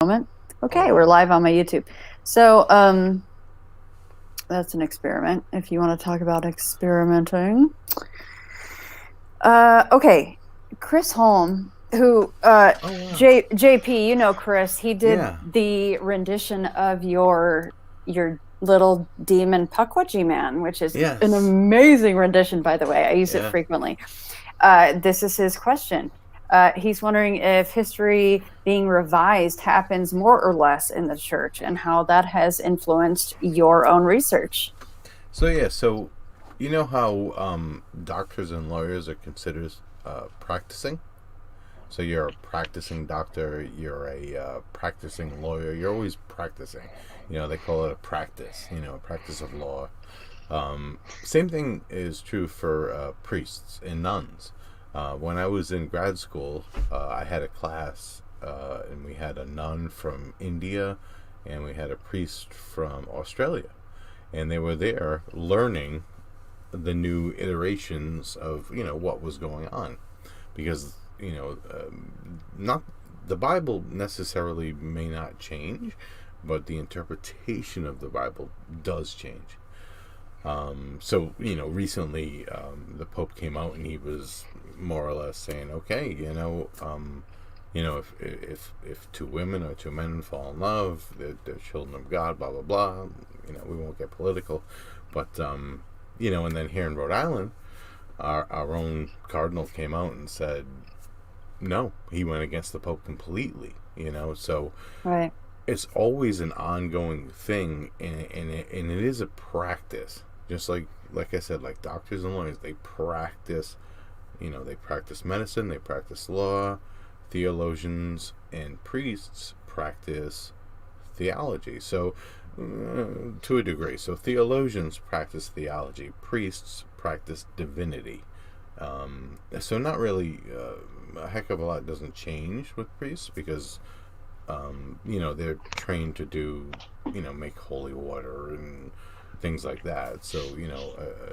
Moment. Okay, we're live on my YouTube. So, that's an experiment. If you want to talk about experimenting, okay, Chris Holm, who Oh wow. JP, you know Chris, he did Yeah. the rendition of your little demon Pukwudgie Man, which is an Yes. amazing rendition, by the way. I use it Yeah. frequently. This is his question. He's wondering if history being revised happens more or less in the church and how that has influenced your own research. So you know how doctors and lawyers are considered practicing? So you're a practicing doctor, you're a practicing lawyer, you're always practicing. They call it a practice, a practice of law. Same thing is true for priests and nuns. When I was in grad school, I had a class, and we had a nun from India and we had a priest from Australia. And they were there learning the new iterations of what was going on, because not the Bible necessarily may not change, but the interpretation of the Bible does change. So recently the Pope came out and he was more or less saying, okay, if two women or two men fall in love, they're children of God, blah blah blah. We won't get political, but and then here in Rhode Island, our own cardinal came out and said no. He went against the Pope completely. So Right. it's always an ongoing thing, and it is a practice. Just like I said, like doctors and lawyers, they practice. They practice medicine, they practice law. Theologians and priests practice theology. So, to a degree, so theologians practice theology, priests practice divinity. So not really a heck of a lot doesn't change with priests, because they're trained to do, make holy water and things like that. So,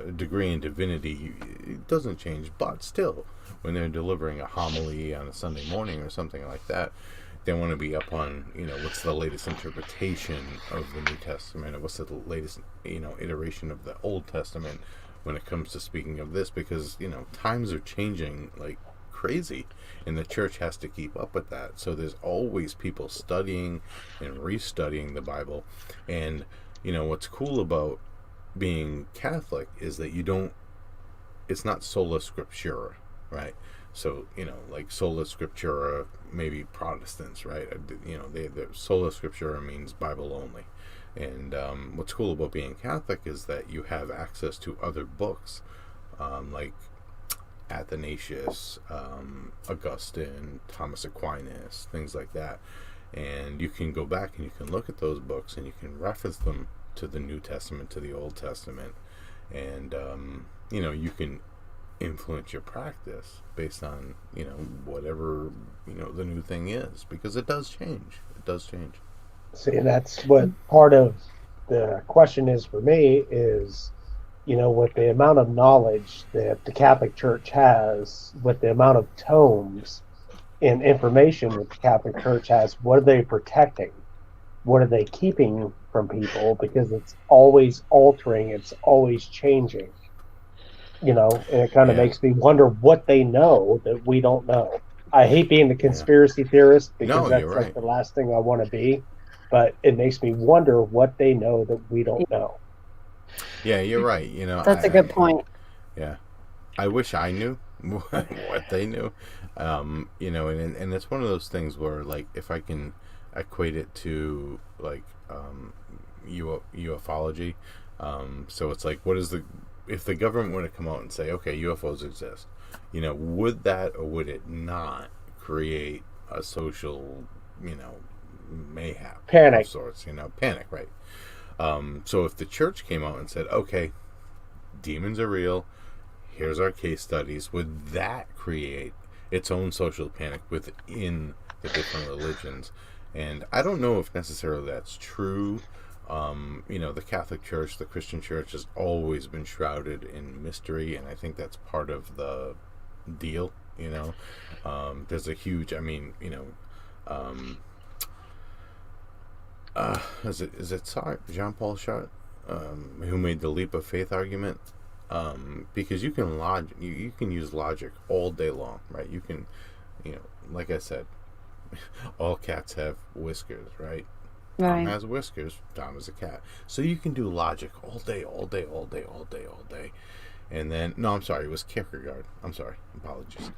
a degree in divinity, it doesn't change, but still, when they're delivering a homily on a Sunday morning or something like that, they want to be up on, what's the latest interpretation of the New Testament, or what's the latest, iteration of the Old Testament when it comes to speaking of this, because, times are changing like crazy, and the church has to keep up with that. So there's always people studying and restudying the Bible. And what's cool about being Catholic is that you don't it's not sola scriptura, right? So like sola scriptura, maybe Protestants, right? The sola scriptura means Bible only. And what's cool about being Catholic is that you have access to other books, like Athanasius, Augustine, Thomas Aquinas, things like that. And you can go back and you can look at those books and you can reference them to the New Testament, to the Old Testament. And, you can influence your practice based on, whatever, the new thing is, because it does change. It does change. See, that's what part of the question is for me is, with the amount of knowledge that the Catholic Church has, with the amount of tomes and information that the Catholic Church has, what are they protecting? What are they keeping from people? Because it's always altering, it's always changing, and it kind of Yeah. makes me wonder what they know that we don't know. I hate being the Yeah. conspiracy theorist because No, you're that's like right. the last thing I want to be, but it makes me wonder what they know that we don't know. Yeah, you're right. That's a good point. Yeah, I wish I knew what they knew. And it's one of those things where, like, if I can equate it to like ufology, so it's like, what is the if the government were to come out and say, okay, UFOs exist, would that or would it not create a social, mayhap of Panic. sorts, panic, right? So if the church came out and said, okay, demons are real, here's our case studies, would that create its own social panic within the different religions? And I don't know if necessarily that's true. The Catholic Church, the Christian Church, has always been shrouded in mystery, and I think that's part of the deal. There's a huge, um, is it Jon Paul Shot, who made the leap of faith argument? Because you can you can use logic all day long, right? You can, like I said, all cats have whiskers, right? Tom has whiskers. Tom is a cat. So you can do logic all day, all day, all day, all day, all day. And then, no, I'm sorry, it was Kierkegaard. I'm sorry, apologies.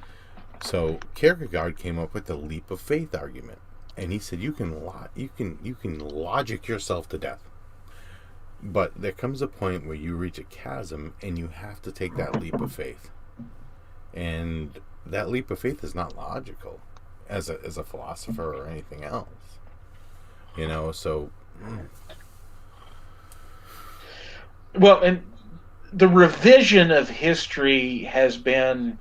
So Kierkegaard came up with the leap of faith argument, and he said you can logic yourself to death, but there comes a point where you reach a chasm, and you have to take that leap of faith. And that leap of faith is not logical, as a philosopher or anything else. So. Well, and the revision of history has been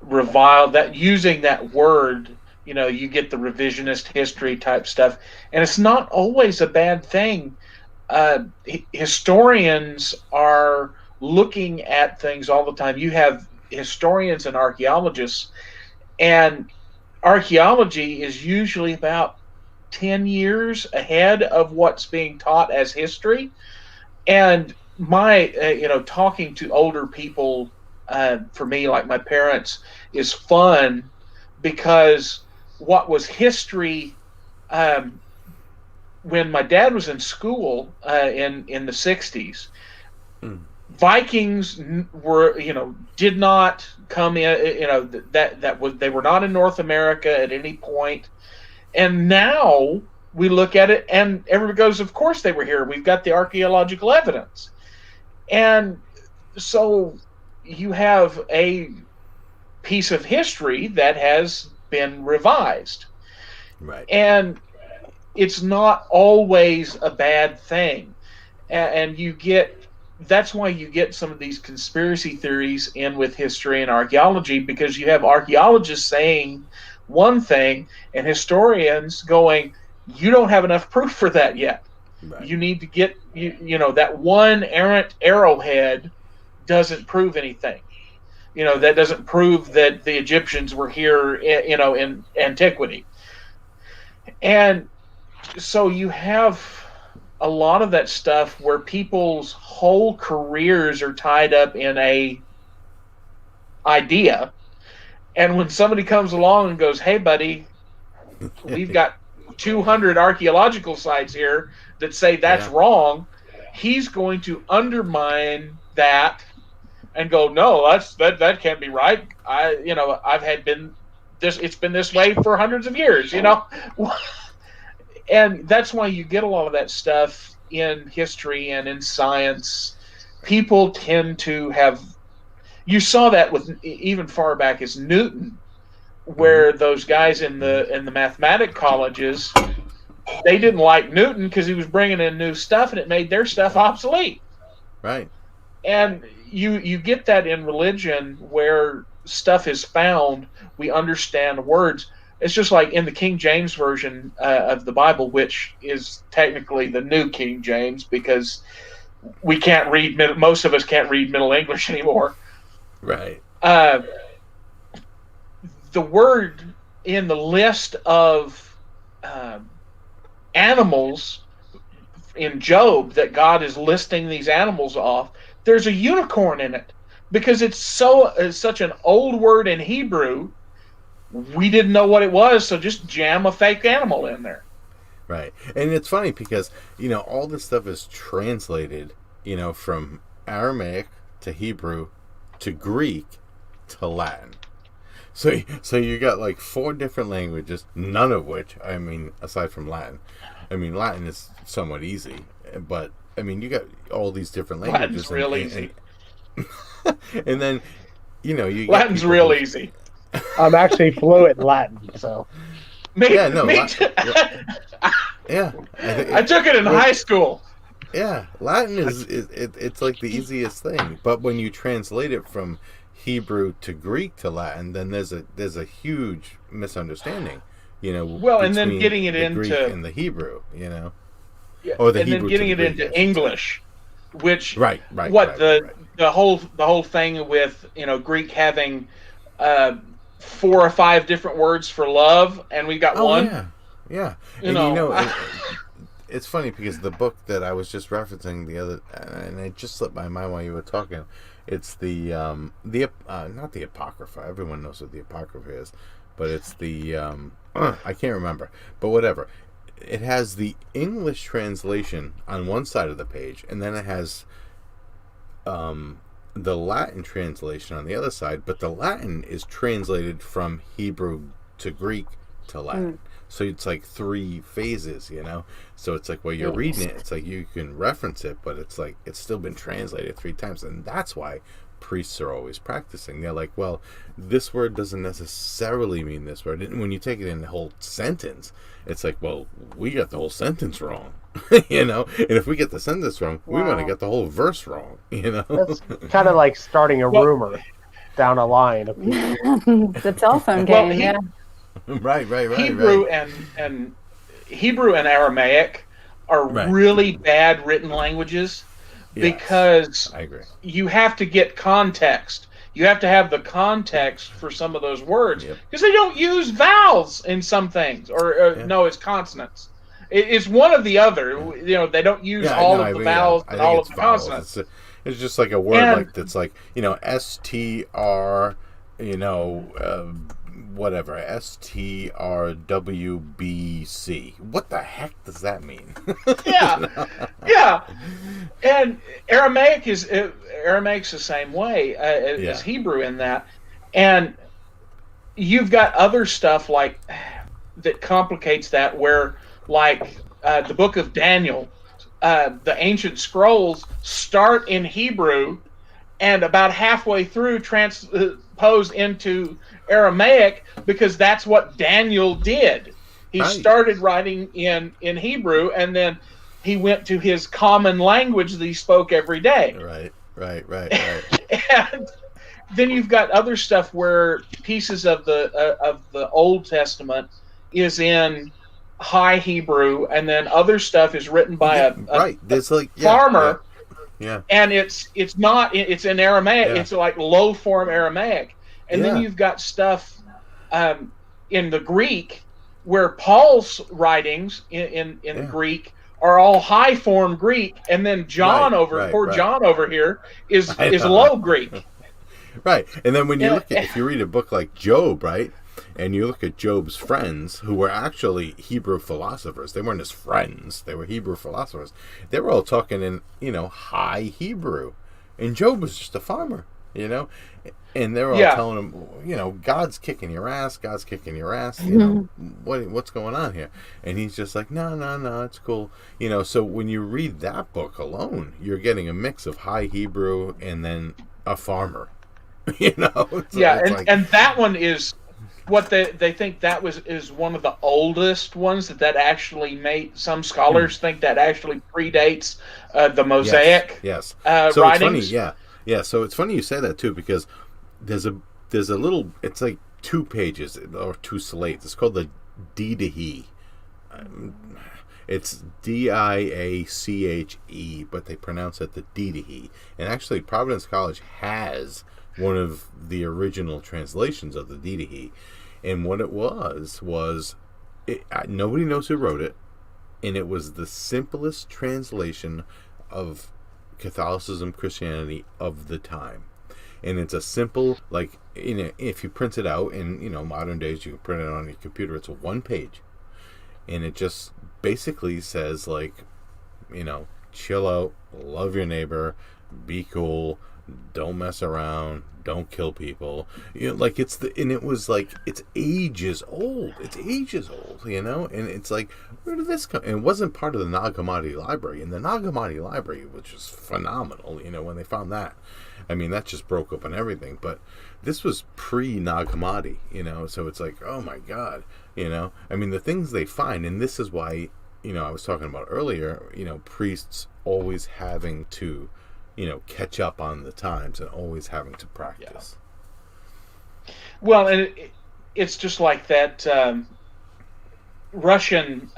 reviled. That using that word, you get the revisionist history type stuff, and it's not always a bad thing. Historians are looking at things all the time. You have historians and archaeologists, and archaeology is usually about 10 years ahead of what's being taught as history. And my, talking to older people, for me, like my parents, is fun, because what was history when my dad was in school in the 60s, Vikings were, did not come in, they were not in North America at any point. And now we look at it and everybody goes, of course they were here. We've got the archaeological evidence. And so you have a piece of history that has been revised. Right. And it's not always a bad thing. And that's why you get some of these conspiracy theories in with history and archaeology, because you have archaeologists saying one thing and historians going, you don't have enough proof for that yet. Right. You need to get, that one errant arrowhead doesn't prove anything. That doesn't prove that the Egyptians were here, in antiquity. And so you have a lot of that stuff where people's whole careers are tied up in a idea. And when somebody comes along and goes, hey, buddy, we've got 200 archaeological sites here that say that's wrong, he's going to undermine that and go, no, that can't be right. It's been this way for hundreds of years, And that's why you get a lot of that stuff in history and in science. People tend to have, you saw that with even far back as Newton, where those guys in the mathematic colleges, they didn't like Newton because he was bringing in new stuff and it made their stuff obsolete. Right. And you get that in religion, where stuff is found, we understand words. It's just like in the King James version of the Bible, which is technically the New King James, because we can't read, most of us can't read Middle English anymore. Right. The word in the list of animals in Job that God is listing these animals off, there's a unicorn in it, because it's such an old word in Hebrew. We didn't know what it was, so just jam a fake animal in there. Right. And it's funny because, all this stuff is translated, from Aramaic to Hebrew to Greek to Latin. So you got like 4 different languages, none of which, aside from Latin. Latin is somewhat easy, but you got all these different languages. Latin's real easy. And then, you Latin's real easy. I'm actually fluent in Latin, so. Me too. Yeah. I took it in high school. Yeah, Latin it's like the easiest thing, but when you translate it from Hebrew to Greek to Latin, then there's a huge misunderstanding, Well, and then getting it into Greek and the Hebrew, Yeah, or the and Hebrew then getting to the it Greek, into English, which right. The whole thing with Greek having 4 or 5 different words for love, and we got one. Yeah. it's funny because the book that I was just referencing the other, and it just slipped my mind while you were talking. It's not the Apocrypha. Everyone knows what the Apocrypha is, but it's the I can't remember. But whatever. It has the English translation on one side of the page, and then it has the Latin translation on the other side. But the Latin is translated from Hebrew to Greek to Latin. So it's like 3 phases, you know? So it's like, while you're reading it, it's like you can reference it, but it's like, it's still been translated 3 times. And that's why priests are always practicing. They're like, well, this word doesn't necessarily mean this word. And when you take it in the whole sentence, it's like, well, we got the whole sentence wrong, you know? And if we get the sentence wrong, we want to get the whole verse wrong, you know? That's kind of like starting a rumor down a line of people. The telephone game, yeah. Right. Hebrew and Hebrew and Aramaic are really bad written languages because I agree. You have to get context. You have to have the context for some of those words because they don't use vowels in some things, or no, it's consonants. It's one or the other. You know, they don't use all of the vowels and all of the consonants. It's just like a word like that's like, you know, STR, you know, whatever, STRWBC. What the heck does that mean? Yeah. And Aramaics the same way as Hebrew in that. And you've got other stuff like that complicates that, where like the book of Daniel, the ancient scrolls start in Hebrew and about halfway through transpose into Aramaic, because that's what Daniel did. He started writing in Hebrew, and then he went to his common language that he spoke every day. Right. And then you've got other stuff where pieces of the Old Testament is in High Hebrew, and then other stuff is written by a farmer. Yeah. And it's in Aramaic. Yeah. It's like low form Aramaic. And then you've got stuff in the Greek where Paul's writings in Greek are all high form Greek, and then John John over here is low Greek. Right. And then when you look at, if you read a book like Job, right, and you look at Job's friends, who were actually Hebrew philosophers, they weren't his friends, they were Hebrew philosophers. They were all talking in, you know, high Hebrew, and Job was just a farmer, you know. And they're all telling him, you know, God's kicking your ass, you know, what's going on here? And he's just like, no, it's cool. You know, so when you read that book alone, you're getting a mix of high Hebrew and then a farmer, you know? So and that one is what they think is one of the oldest ones that actually made. Some scholars think that actually predates the Mosaic so writings. It's funny, yeah. So it's funny you say that too, because there's a little, it's like 2 pages or 2 slates. It's called the Didache. It's Diache, but they pronounce it the Didache. And actually, Providence College has one of the original translations of the Didache. And what it was nobody knows who wrote it, and it was the simplest translation of Catholicism, Christianity of the time. And it's a simple, like, you know, if you print it out in, you know, modern days, you can print it on your computer. It's a 1 page, and it just basically says, like, you know, chill out, love your neighbor, be cool, don't mess around, don't kill people. You know, like, it was like, it's ages old, you know. And it's like, where did this come? And it wasn't part of the Nag Hammadi library, and the Nag Hammadi library, which was phenomenal, you know, when they found that. I mean, that just broke open everything. But this was pre-Nag Hammadi, you know, so it's like, oh my God, you know. I mean, the things they find, and this is why, you know, I was talking about earlier, you know, priests always having to, you know, catch up on the times and always having to practice. Yeah. Well, and it's just like that Russian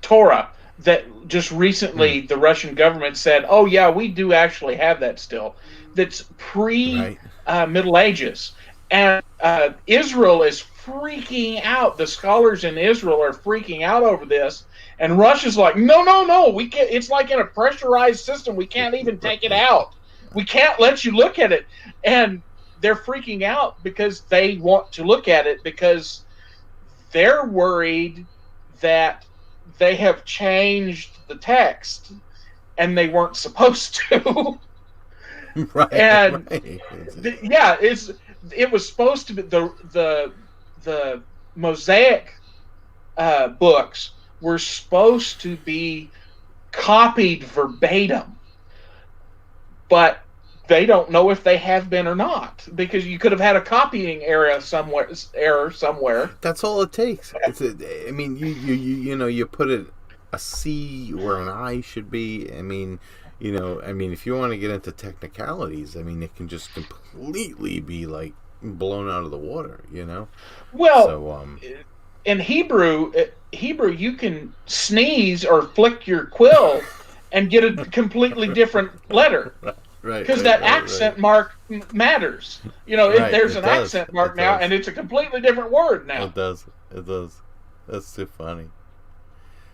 Torah that just recently the Russian government said, oh yeah, we do actually have that still. That's pre Middle Ages. And Israel is freaking out. The scholars in Israel are freaking out over this, and Russia's like, no, we can't. It's like in a pressurized system. We can't even take it out. We can't let you look at it. And they're freaking out because they want to look at it because they're worried that they have changed the text and they weren't supposed to. Right. And right. yeah, it was supposed to be the Mosaic books were supposed to be copied verbatim, but they don't know if they have been or not, because you could have had a copying error somewhere. That's all it takes. I mean, you put a C where an I should be. I mean, if you want to get into technicalities, I mean, it can just completely be like blown out of the water. Well, so, in Hebrew, you can sneeze or flick your quill and get a completely different letter. Right. Because that accent mark matters. There's an accent mark now, and it's a completely different word now. It does. That's too funny.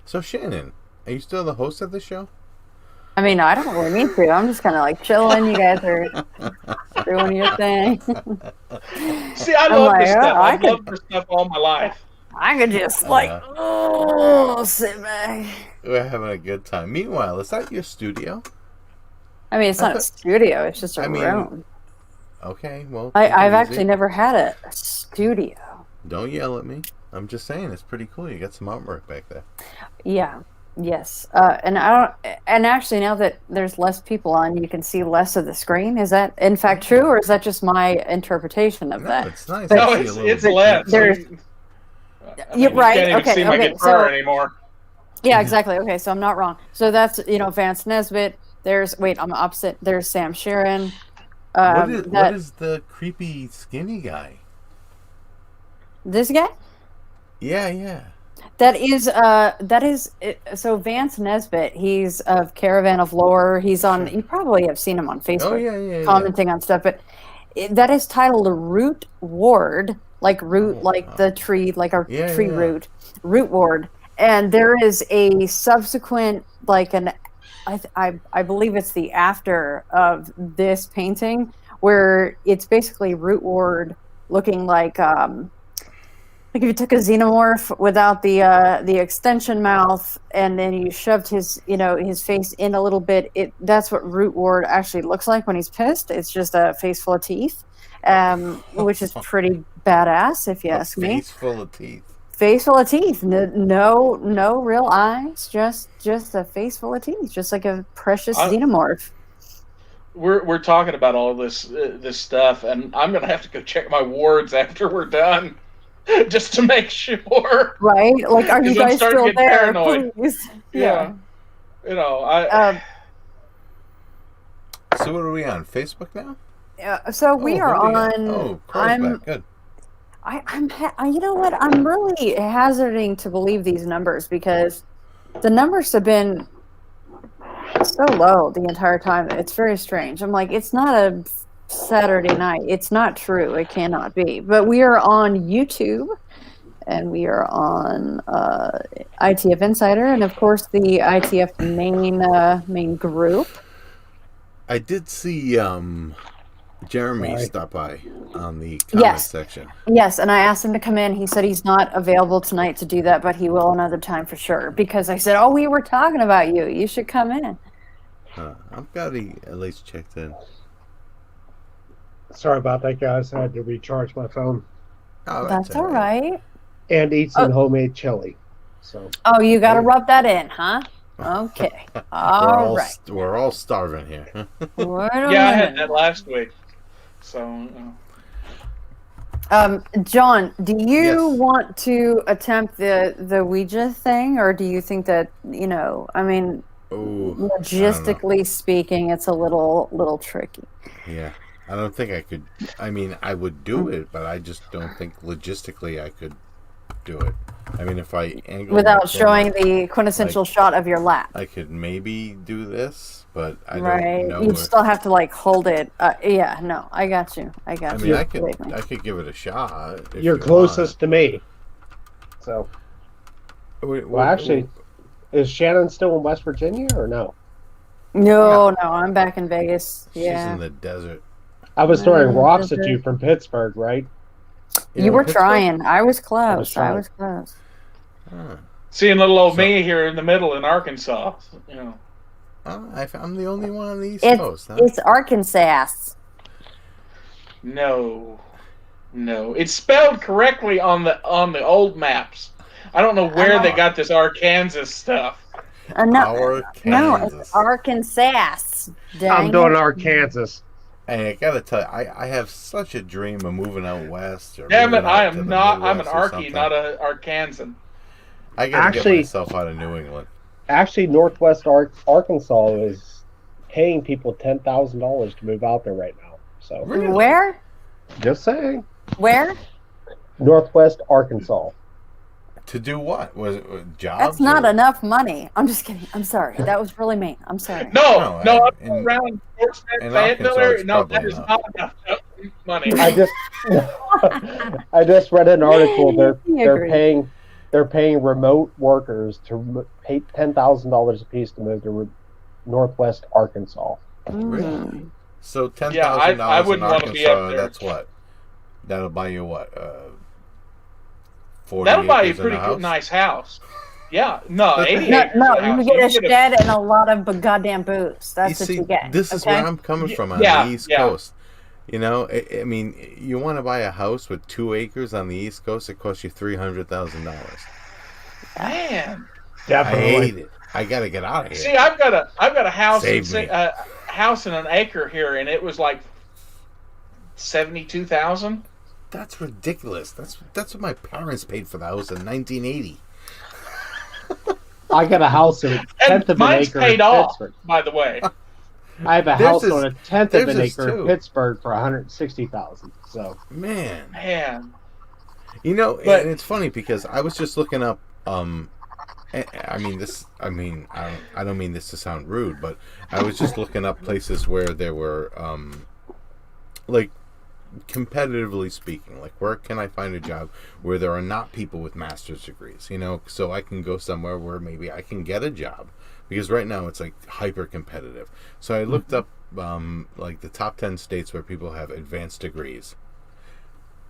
So, Shannon, are you still the host of the show? I mean, I don't really need to. I'm just kind of like chilling. You guys are doing your thing. See, I love this stuff. I've loved this stuff all my life. I could just sit back. We're having a good time. Meanwhile, is that your studio? I mean, it's not a studio. It's just a room. Okay, well. I've actually never had a studio. Don't yell at me. I'm just saying, it's pretty cool. You got some artwork back there. Yeah. Yes. And actually, now that there's less people on, you can see less of the screen. Is that in fact true, or is that just my interpretation of that? It's nice. No, it's less. You're right. You can't even see my guitar anymore. Yeah, exactly. Okay, so I'm not wrong. So that's Vance Nesbitt. I'm opposite. There's Sam Sharon. What is the creepy skinny guy? This guy? Yeah. That is so Vance Nesbitt, he's of Caravan of Lore. He's on, you probably have seen him on Facebook. Oh, yeah, commenting on stuff, but that is titled a Root Ward, like root, like the tree, like our tree root ward. And there is a subsequent, like I believe it's the after of this painting, where it's basically root ward looking like if you took a xenomorph without the extension mouth, and then you shoved his face in a little bit. That's what root ward actually looks like when he's pissed. It's just a face full of teeth, which is pretty badass if you ask me. Face full of teeth. Face full of teeth. No real eyes. Just a face full of teeth. Just like a precious xenomorph. We're talking about all this stuff, and I'm gonna have to go check my wards after we're done. Just to make sure. Right? Like, are you guys still there? Paranoid. Please. Yeah. So what are we on? Facebook now? So we are on. Oh, Carl's back. Good. You know what? I'm really hazarding to believe these numbers, because the numbers have been so low the entire time. It's very strange. I'm like, it's not a Saturday night. It's not true. It cannot be. But we are on YouTube, and we are on ITF Insider, and of course the ITF main group. I did see Jeremy stop by on the comment section. Yes, and I asked him to come in. He said he's not available tonight to do that, but he will another time for sure. Because I said, we were talking about you. You should come in. I've got to at least checked in. Sorry about that, guys. I had to recharge my phone. Oh, that's all right. And eat some homemade chili. So. Oh, you got to rub that in, huh? Okay. All right. We're all starving here. I had that last week. So. John, do you want to attempt the Ouija thing, or do you think that logistically speaking, it's a little tricky? Yeah. I don't think I could. I mean, I would do it, but I just don't think logistically I could do it. I mean, if I angle Without my showing camera, the quintessential shot of your lap. I could maybe do this, but I Right. don't know. You'd still have to like hold it. Yeah, no, I got you. I got I you. mean, I Believe me. could give it a shot. If You're you closest to me. So, well, actually, is Shannon still in West Virginia or no? No, I'm back in Vegas. She's Yeah. in the desert. I was throwing rocks at you from Pittsburgh, right? You were Pittsburgh? trying. I was close. trying. I was close. Huh. Seeing little old me here in the middle in Arkansas. You know. I'm the only one on the East It's Coast. Huh? it's Arkansas. No, it's spelled correctly on the old maps. I don't know where they got this Arkansas stuff. No, it's Arkansas. Dang I'm doing it. Arkansas. And I gotta tell you, I have such a dream of moving out west. Or Damn it, moving out I to am the not. I'm an Midwest or Arkie, something. not a Arkansan. I gotta Actually- get myself out of New England. Actually, Northwest Arkansas is paying people $10,000 to move out there right now. So, Really? Where? just saying. Where? Northwest Arkansas. To do what? Was it jobs? That's not or- enough money. I'm just kidding. I'm sorry. That was really mean. I'm sorry. No, No, I'm in- around Portsmouth, in Fayetteville Arkansas, area. it's No, that probably is not. not enough money. I just read an article. I agree. They're paying remote workers to pay $10,000 a piece to move to Northwest Arkansas. Really? So $10,000 Yeah, I in wouldn't wanna be up Arkansas. there. That's what? That'll buy you what? 40 That'll buy you a acres and pretty house? good, nice house. Yeah, no, 80 No, acres no, of house. you get a You shed and a lot of goddamn boots. That's what see, you get. This is okay? where I'm coming from on Yeah, the East yeah. Coast. You know, I mean, you want to buy a house with 2 acres on the East Coast, it costs you $300,000. Man, I hate it. I got to get out of here. see, I've got a house, Save me. house in an acre here, and it was like 72,000. That's ridiculous. That's what my parents paid for the house in 1980. I got a house in a tenth of an Mine's acre paid in off, Pittsburgh. by the way. I have a Theirs house is- on a tenth of an theirs is acre too. in Pittsburgh for $160,000. So Man. Man, And it's funny because I was just looking up I don't mean this to sound rude, but I was just looking up places where there were like competitively speaking, like where can I find a job where there are not people with master's degrees, so I can go somewhere where maybe I can get a job, because right now it's like hyper competitive. So I looked up like the top 10 states where people have advanced degrees,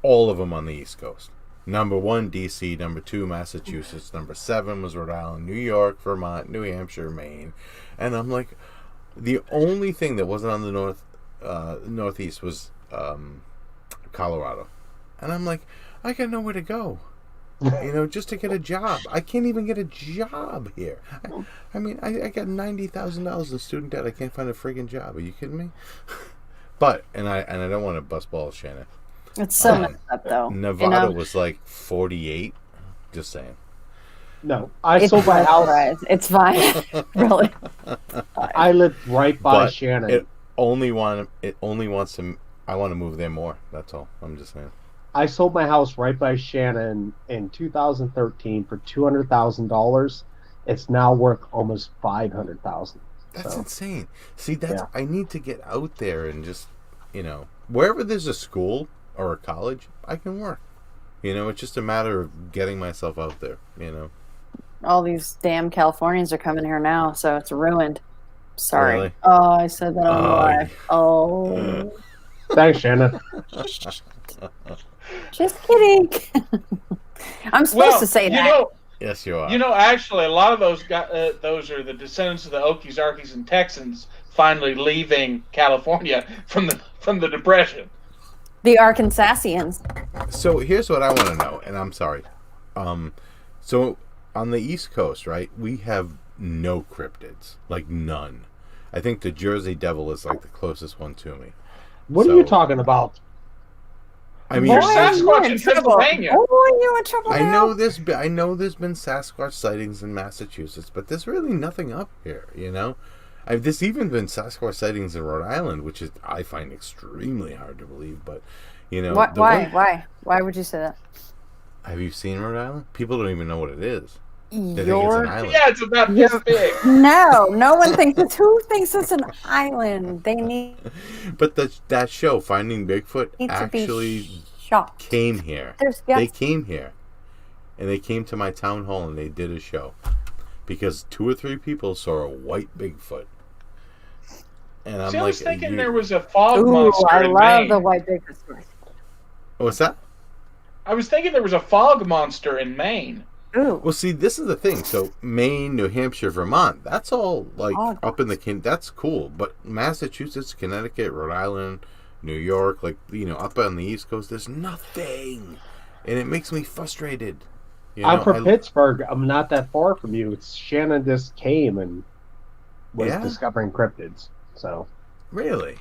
all of them on the East Coast. Number 1, DC. Number 2, Massachusetts. Number 7 was Rhode Island, New York, Vermont, New Hampshire, Maine. And I'm like, the only thing that wasn't on the Northeast was Colorado. And I'm like, I got nowhere to go, just to get a job. I can't even get a job here. I mean, I got $90,000 in student debt. I can't find a friggin' job. Are you kidding me? But, and I don't want to bust balls, Shannon. It's so messed up, though. Nevada was like 48. Just saying. no, I It's sold my house. right. It's fine. Really. I lived right by But Shannon. it only wants to. I want to move there more. That's all. I'm just saying. I sold my house right by Shannon in 2013 for $200,000. It's now worth almost $500,000. That's So, insane. See, that's Yeah. I need to get out there and just, wherever there's a school or a college, I can work. It's just a matter of getting myself out there. All these damn Californians are coming here now, so it's ruined. Sorry. Really? Oh, I said that on Oh, live. Oh. thanks, Shannon. Just kidding. I'm supposed to say that. Yes, you are. Actually, a lot of those guys, those are the descendants of the Okies, Arkies, and Texans finally leaving California from the Depression. The Arkansasians. So here's what I want to know, and I'm sorry. So on the East Coast, right, we have no cryptids, like none. I think the Jersey Devil is like the closest one to me. What are you talking about? I mean, There's Boy, Sasquatch you're in in trouble. Pennsylvania. Oh, you're in trouble I now. know there's been Sasquatch sightings in Massachusetts, but there's really nothing up here. There's even been Sasquatch sightings in Rhode Island, which is I find extremely hard to believe. But Why would you say that? Have you seen Rhode Island? People don't even know what it is. They think it's an You're island. Yeah, it's about this big. no one thinks it's who thinks it's an island. They need But that show, Finding Bigfoot, to actually be shocked. came here. They came here. And they came to my town hall and they did a show. Because 2 or 3 people saw a white Bigfoot. And I'm See, I like, was thinking there was a fog Ooh, monster I in love Maine. the white Bigfoot story. what's that? I was thinking there was a fog monster in Maine. Ooh, Well, see, this is the thing. So, Maine, New Hampshire, Vermont, that's all, like, Oh, up in the... That's cool. But Massachusetts, Connecticut, Rhode Island, New York, like, up on the East Coast, there's nothing. And it makes me frustrated. I'm from Pittsburgh. I'm not that far from you. It's Shannon just came and was discovering cryptids. So, Really?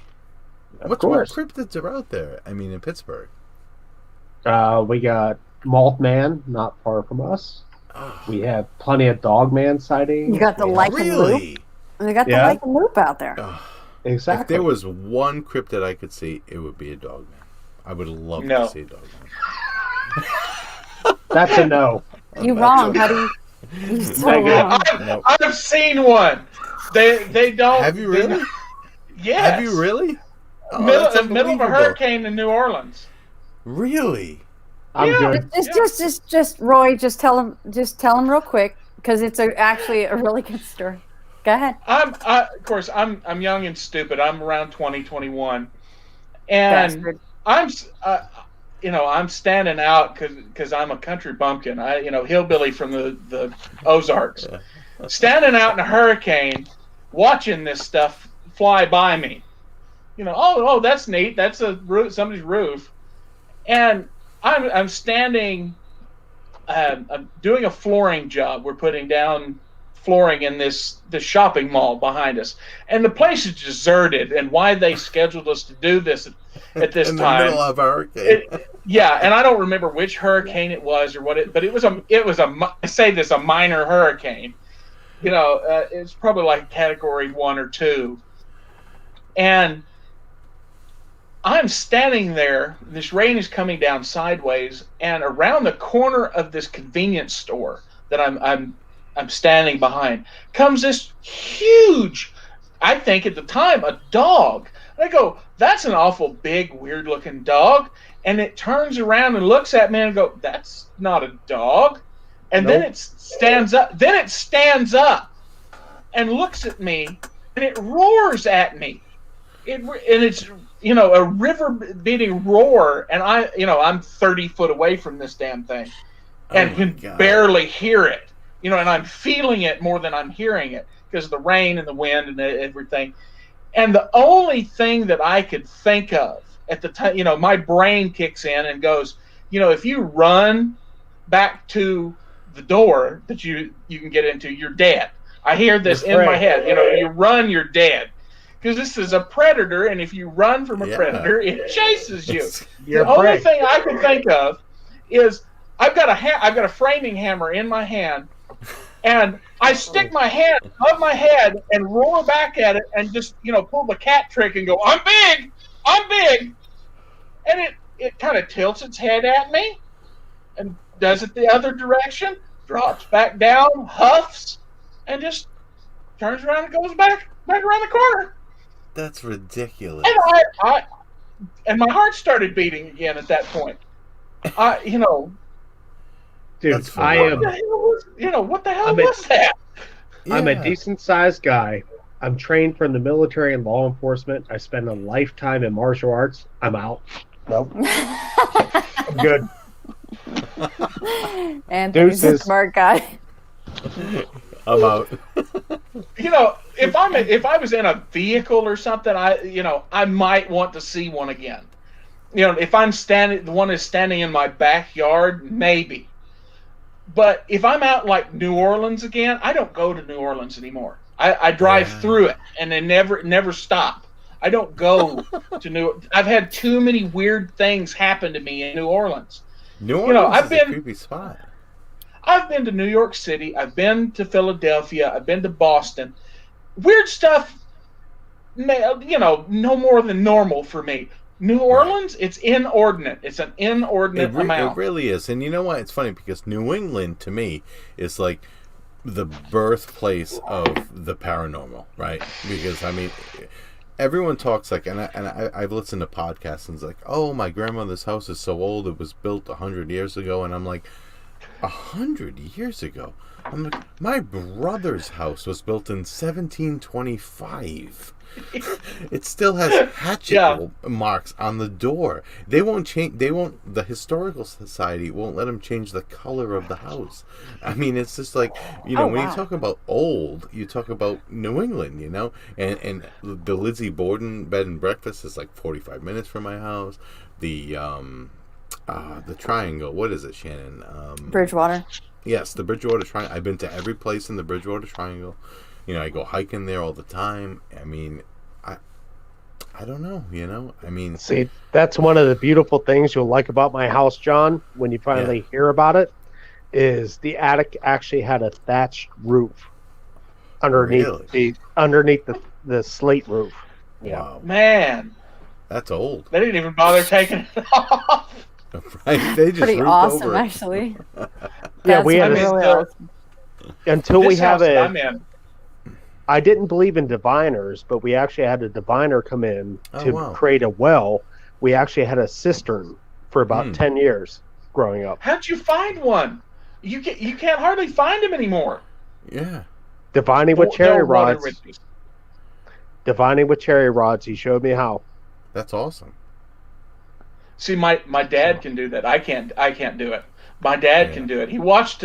of What course. cryptids are out there? I mean, in Pittsburgh. We got Mothman, not far from us. Oh, We have plenty of Dogman sightings. you got the We have- lichen loop. really? They got the Yeah. lichen loop out there. Oh, Exactly. if there was one cryptid I could see, it would be a dogman. I would love No. to see a dogman. That's a no. You wrong, buddy. You so Negative. wrong. No. I've seen one. They don't. Have you really? Yes. Have you really? Oh, that's middle of a unbelievable. hurricane in New Orleans. Really? I'm Yeah. good. Just Roy, just tell him real quick because it's actually a really good story. Go ahead. Of course, I'm young and stupid. I'm around 2021, and Bastard. I'm standing out because I'm a country bumpkin. Hillbilly from the Ozarks, Yeah. standing out in a hurricane, watching this stuff fly by me. Oh, that's neat. That's somebody's roof, and I'm standing. I'm doing a flooring job. We're putting down flooring in this shopping mall behind us, and the place is deserted. And why they scheduled us to do this at this in the time? middle of a hurricane. And I don't remember which hurricane it was or but it was a minor hurricane. It's probably like category 1 or 2, and I'm standing there. This rain is coming down sideways, and around the corner of this convenience store that I'm standing behind comes this huge, I think at the time, a dog. And I go, that's an awful big, weird-looking dog. And it turns around and looks at me and go, that's not a dog. And then it stands up. Then it stands up and looks at me, and it roars at me. It's a river beating roar, and I'm 30 foot away from this damn thing, and can barely hear it. And I'm feeling it more than I'm hearing it because of the rain and the wind and everything. And the only thing that I could think of at the time, my brain kicks in and goes, if you run back to the door that you can get into, you're dead. I hear this in my head. You run, you're dead. Because this is a predator, and if you run from a predator, it chases you. The only thing I can think of is I've got a framing hammer in my hand, and I stick my hand above my head and roar back at it, and just pull the cat trick and go, I'm big, and it kind of tilts its head at me, and does it the other direction, drops back down, huffs, and just turns around and goes back around the corner. That's ridiculous. And and my heart started beating again at that point. Dude, I am. What the hell was that? Yeah. I'm a decent sized guy. I'm trained from the military and law enforcement. I spend a lifetime in martial arts. I'm out. Nope. I'm good. Anthony's a smart guy. I'm out. If I was in a vehicle or something, I might want to see one again. If I'm the one is standing in my backyard, maybe. But if I'm out like New Orleans again, I don't go to New Orleans anymore. I drive through it, and they never stop. I don't go to I've had too many weird things happen to me in New Orleans. New Orleans is a creepy spot. I've been to New York City. I've been to Philadelphia. I've been to Boston. Weird stuff, no more than normal for me. New Orleans, it's inordinate. It's an inordinate It amount. really is. And you know what? It's funny because New England, to me, is like the birthplace of the paranormal, right? Because, I mean, everyone talks like, and I've listened to podcasts and it's like, oh, my grandmother's house is so old. It was built 100 years ago. And I'm like, 100 years ago? I'm like, my brother's house was built in 1725. It still has hatchet marks on the door. They won't change. The historical society won't let them change the color of the house. I mean, it's just like, when you talk about old, you talk about New England, and the Lizzie Borden bed and breakfast is like 45 minutes from my house. The Triangle, what is it, Shannon? Bridgewater. Yes, the Bridgewater Triangle. I've been to every place in the Bridgewater Triangle. I go hiking there all the time. I mean, I don't know, I mean... See, that's one of the beautiful things you'll like about my house, John, when you finally hear about it, is the attic actually had a thatched roof underneath the slate roof. Yeah. Wow. Man. That's old. They didn't even bother taking it off. Right? They just pretty awesome, over actually. Yeah, we had really awesome. Until we have a... I'm in. I didn't believe in diviners, but we actually had a diviner come in to create a well. We actually had a cistern for about 10 years growing up. How'd you find one? You can't hardly find them anymore. Yeah. Divining with cherry rods. Divining with cherry rods. He showed me how. That's awesome. See, my dad can do that. I can't do it. My dad can do it. He watched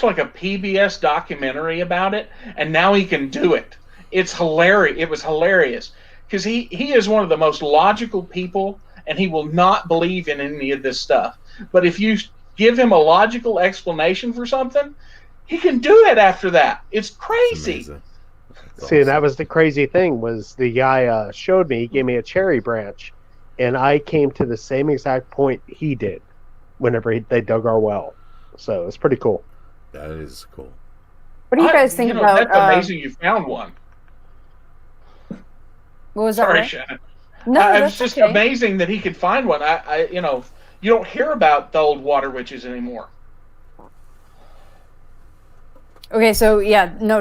like a PBS documentary about it, and now he can do it. It's hilarious. It was hilarious because he is one of the most logical people, and he will not believe in any of this stuff. But if you give him a logical explanation for something, he can do it after that. It's crazy. See, awesome. That was the crazy thing was the guy showed me, he gave me a cherry branch, and I came to the same exact point he did whenever they dug our well. So it's pretty cool. That is cool. What do you guys think about... That's amazing you found one. What was that? Sorry, Shannon. No, it's just amazing that he could find one. You don't hear about the old water witches anymore. Okay, so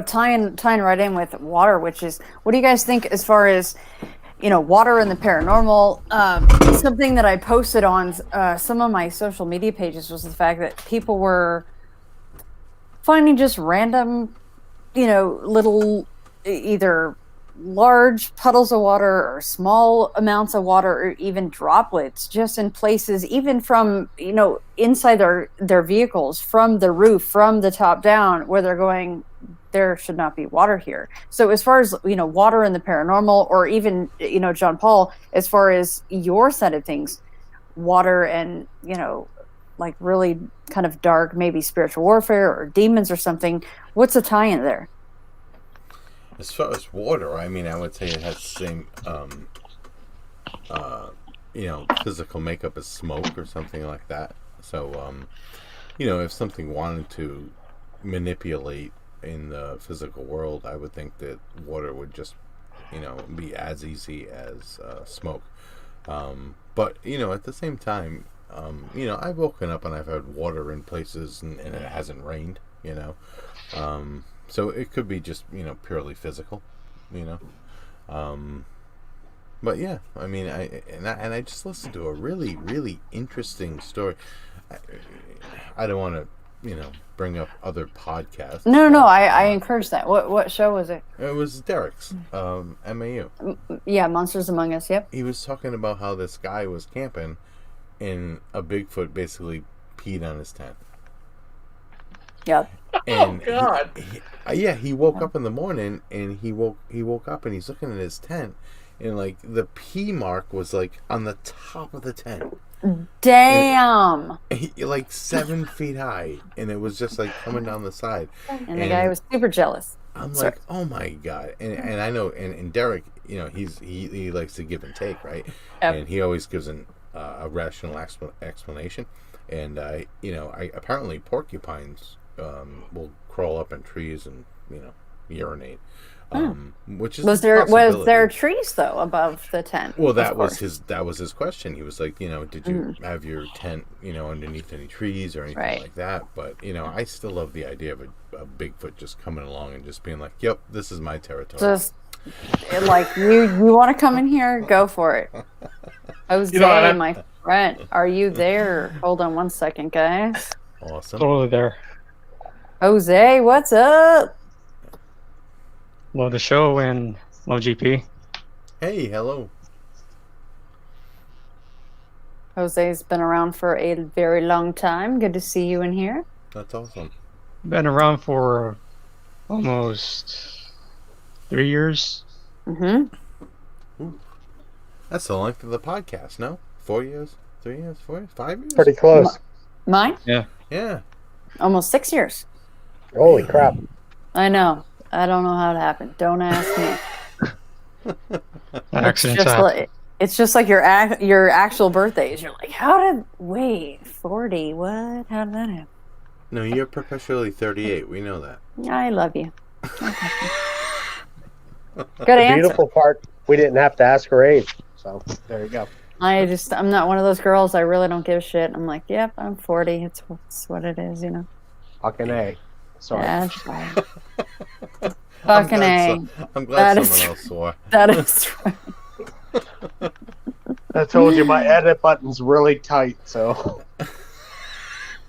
tying right in with water witches. What do you guys think as far as water and the paranormal? Something that I posted on some of my social media pages was the fact that people were finding just random, little either large puddles of water or small amounts of water or even droplets just in places, even from, inside their vehicles, from the roof, from the top down, where they're going, there should not be water here. So as far as, water and the paranormal, or even, Jon Paul, as far as your side of things, water and, like really kind of dark, maybe spiritual warfare or demons or something, what's the tie-in there? As far as water, I mean, I would say it has the same, physical makeup as smoke or something like that. So, if something wanted to manipulate in the physical world, I would think that water would just, be as easy as smoke. But, at the same time, I've woken up and I've had water in places and it hasn't rained, so it could be just, purely physical, but yeah, I mean, I just listened to a really, really interesting story. I don't want to, bring up other podcasts. No, I encourage that. What show was it? It was Derek's, MAU. Yeah, Monsters Among Us, yep. He was talking about how this guy was camping and a Bigfoot basically peed on his tent. Yep. And oh God! He woke up in the morning and he woke up and he's looking at his tent and like the pee mark was like on the top of the tent. Damn! Like 7 feet high, and it was just like coming down the side. And the guy was super jealous. I'm like, oh my God! And I know, and Derek, he likes to give and take, right? Yep. And he always gives a rational explanation. And apparently porcupines will crawl up in trees and urinate. which is Was there trees though above the tent? Well, that was his question. He was like, did you have your tent, underneath any trees or anything like that? But I still love the idea of a Bigfoot just coming along and just being like, "Yep, this is my territory." Just like you want to come in here, go for it. Jose, my friend, are you there? Hold on one second, guys. Awesome. Totally there. Jose, what's up? Love the show and love GP. Hey, hello. Jose's been around for a very long time. Good to see you in here. That's awesome. Been around for almost 3 years. Mm-hmm. That's the length of the podcast, no? 4 years? 3 years? 4 years? 5 years? Pretty close. Mine? Yeah. Almost 6 years. Holy crap. I know. I don't know how it happened. Don't ask me. It's just like your actual birthdays. You're like, wait, 40? What? How did that happen? No, you're perpetually 38. We know that. I love you. Good The answer. beautiful part, we didn't have to ask her age. So there you go. I'm not one of those girls. I really don't give a shit. I'm like, yep, I'm 40. It's what it is, Fucking A. Sorry. That's right. Fucking A. I'm glad someone else swore. That is right. I told you my edit button's really tight, so.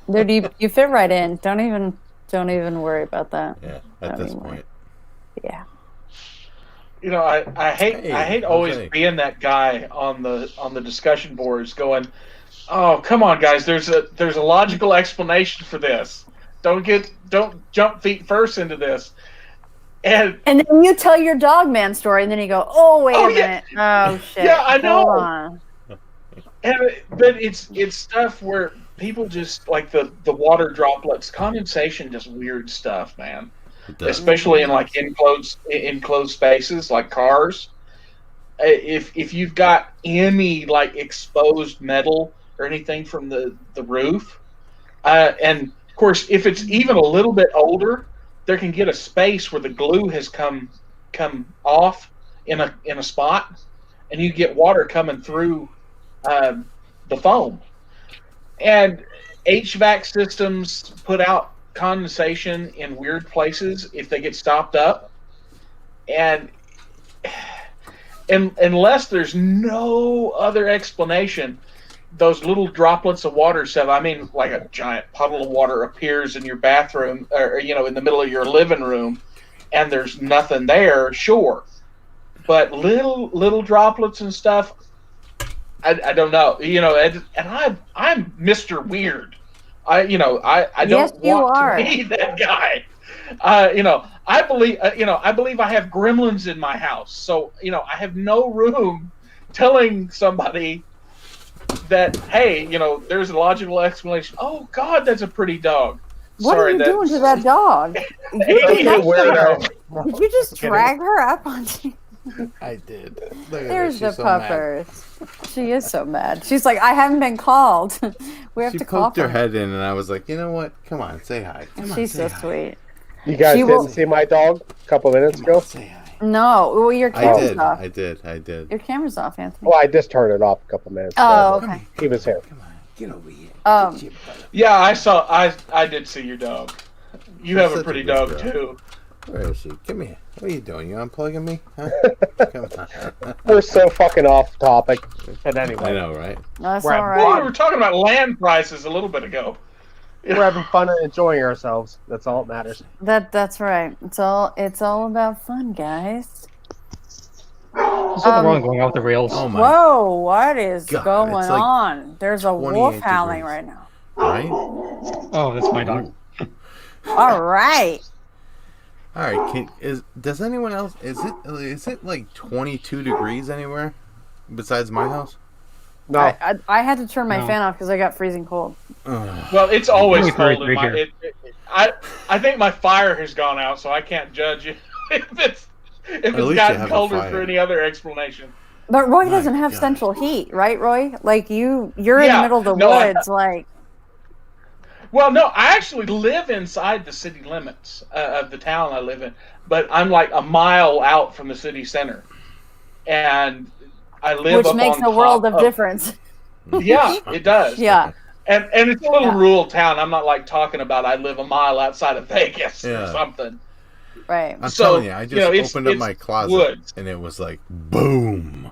Dude, you fit right in. Don't even worry about that. Yeah, at this point. Yeah. I hate always being that guy on the discussion boards going, "Oh, come on, guys! There's a logical explanation for this. Don't jump feet first into this." And then you tell your dog man story, and then you go, "Oh, wait a minute! Oh shit! Yeah, I know." Hold on. But it's stuff where people just like the water droplets, condensation, just weird stuff, man. Especially in like enclosed spaces like cars. If you've got any like exposed metal or anything from the roof, and of course if it's even a little bit older, there can get a space where the glue has come off in a spot, and you get water coming through the foam. And HVAC systems put out condensation in weird places if they get stopped up, and unless there's no other explanation, those little droplets of water stuff, I mean, like a giant puddle of water appears in your bathroom or in the middle of your living room and there's nothing there, sure, but little droplets and stuff, I don't know, and I'm Mr. Weird. I don't want to be that guy. I believe I have gremlins in my house, so I have no room telling somebody that, hey, there's a logical explanation. Oh God, that's a pretty dog. What are you doing to that dog? Did you just drag her up on you? I did. There's the puppers. She is so mad. She's like, I haven't been called. We have to call. She poked her head in, and I was like, you know what? Come on, say hi. She's so sweet. You guys didn't see my dog a couple minutes ago? Say hi. No, well, your camera's off. I did. Your camera's off, Anthony. Well, I just turned it off a couple minutes ago. Oh, okay. He was here. Come on, get over here. Yeah, I did see your dog. You have a pretty dog too. Where is she? Come here. What are you doing? You unplugging me? Huh? Come on. We're so fucking off topic. But anyway. I know, right? That's We're all at right. We were talking about land prices a little bit ago. We're having fun and enjoying ourselves. That's all that matters. That's right. It's all about fun, guys. There's nothing wrong going off the rails. Oh my. Whoa, what is God, going it's like on? There's a wolf 28 howling degrees. right now. Right? Oh, that's my dog. All right. All right. Does anyone else? Is it like 22 degrees anywhere besides my house? No. I had to turn my No. fan off because I got freezing cold. Well, it's always It's cold very in my. here. I think my fire has gone out, so I can't judge it if it's least you gotten have a colder fire. for any other explanation. But Roy My doesn't have God. central heat, right, Roy? Like you're in the Yeah, middle of the no, woods, like. Well, no, I actually live inside the city limits of the town I live in, but I'm like a mile out from the city center, and I live Which up makes on a world top of difference. Yeah, it does. Yeah. And it's a little Yeah. rural town. I'm not like talking about I live a mile outside of Vegas or Yeah. something. Right. I'm So, telling you, I just it's- opened up it's my closet woods. and it was like boom.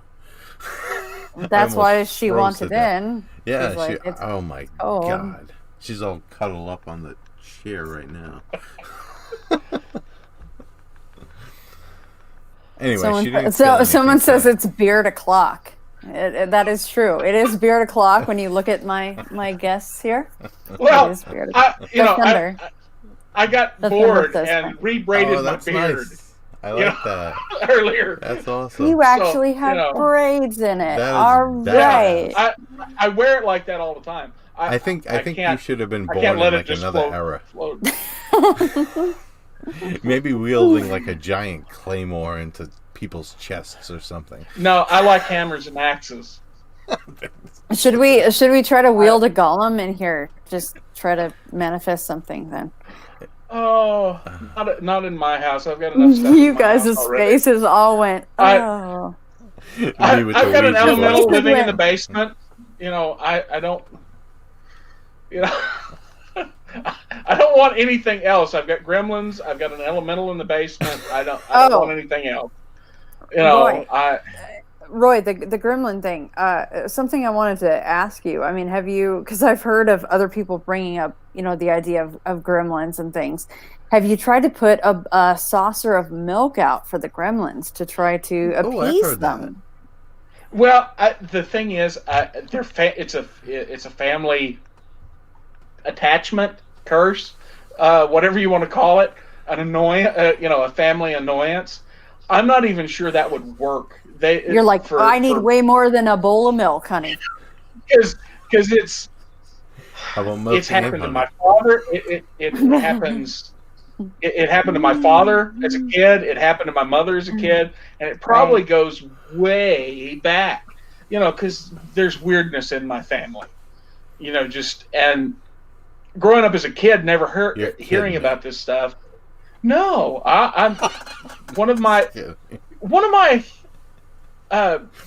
That's why she froze wanted to death. in. Yeah, She's like, it's oh my cold. god. She's all cuddled up on the chair right now. Anyway, she didn't kill anything, someone says so- it's beard o'clock. That is true. It is beard o'clock when you look at my guests here. Well, It is beard o'clock. I, I got That's bored what this and one. rebraided my that's beard nice. I like that. earlier. That's awesome. You actually So, have braids in it. That is All badass. right. I wear it like that all the time. I think you can't- should have been I born can't in let it like just another float. era. Maybe wielding like a giant claymore into people's chests or something. No, I like hammers and axes. Should we try to wield a golem in here? Just try to manifest something then. Oh, not in my house. I've got enough stuff. You in my guys' house already. faces all went. Oh. I've with got the an Ouija elemental board. living in the basement. I don't. I don't want anything else. I've got gremlins. I've got an elemental in the basement. I don't want anything else. Roy, the gremlin thing. Something I wanted to ask you. I mean, have you? Because I've heard of other people bringing up, the idea of gremlins and things. Have you tried to put a saucer of milk out for the gremlins to try to appease them? Well, the thing is, it's a family attachment curse, whatever you want to call it, an annoyance, a family annoyance. I'm not even sure that would work. You're like, I need way more than a bowl of milk, honey. Because it's happened to my father. It happens. It happened to my father as a kid. It happened to my mother as a kid, and it probably goes way back. Because there's weirdness in my family. And growing up as a kid, never hearing about this stuff. No, I'm one of my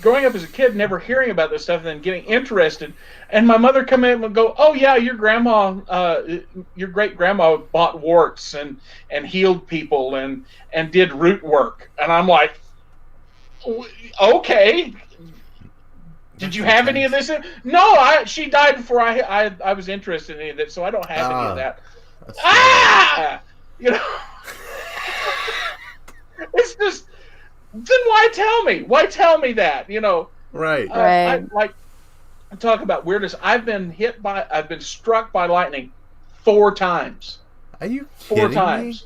growing up as a kid, never hearing about this stuff, and then getting interested. And my mother come in and go, "Oh yeah, your great grandma bought warts and healed people and did root work." And I'm like, "Okay, did you have any of this?" No, she died before I was interested in any of that, so I don't have any of that. It's just. Then why tell me? Why tell me that? Right. I talk about weirdness. I've been struck by lightning 4 times. Are you kidding 4 times?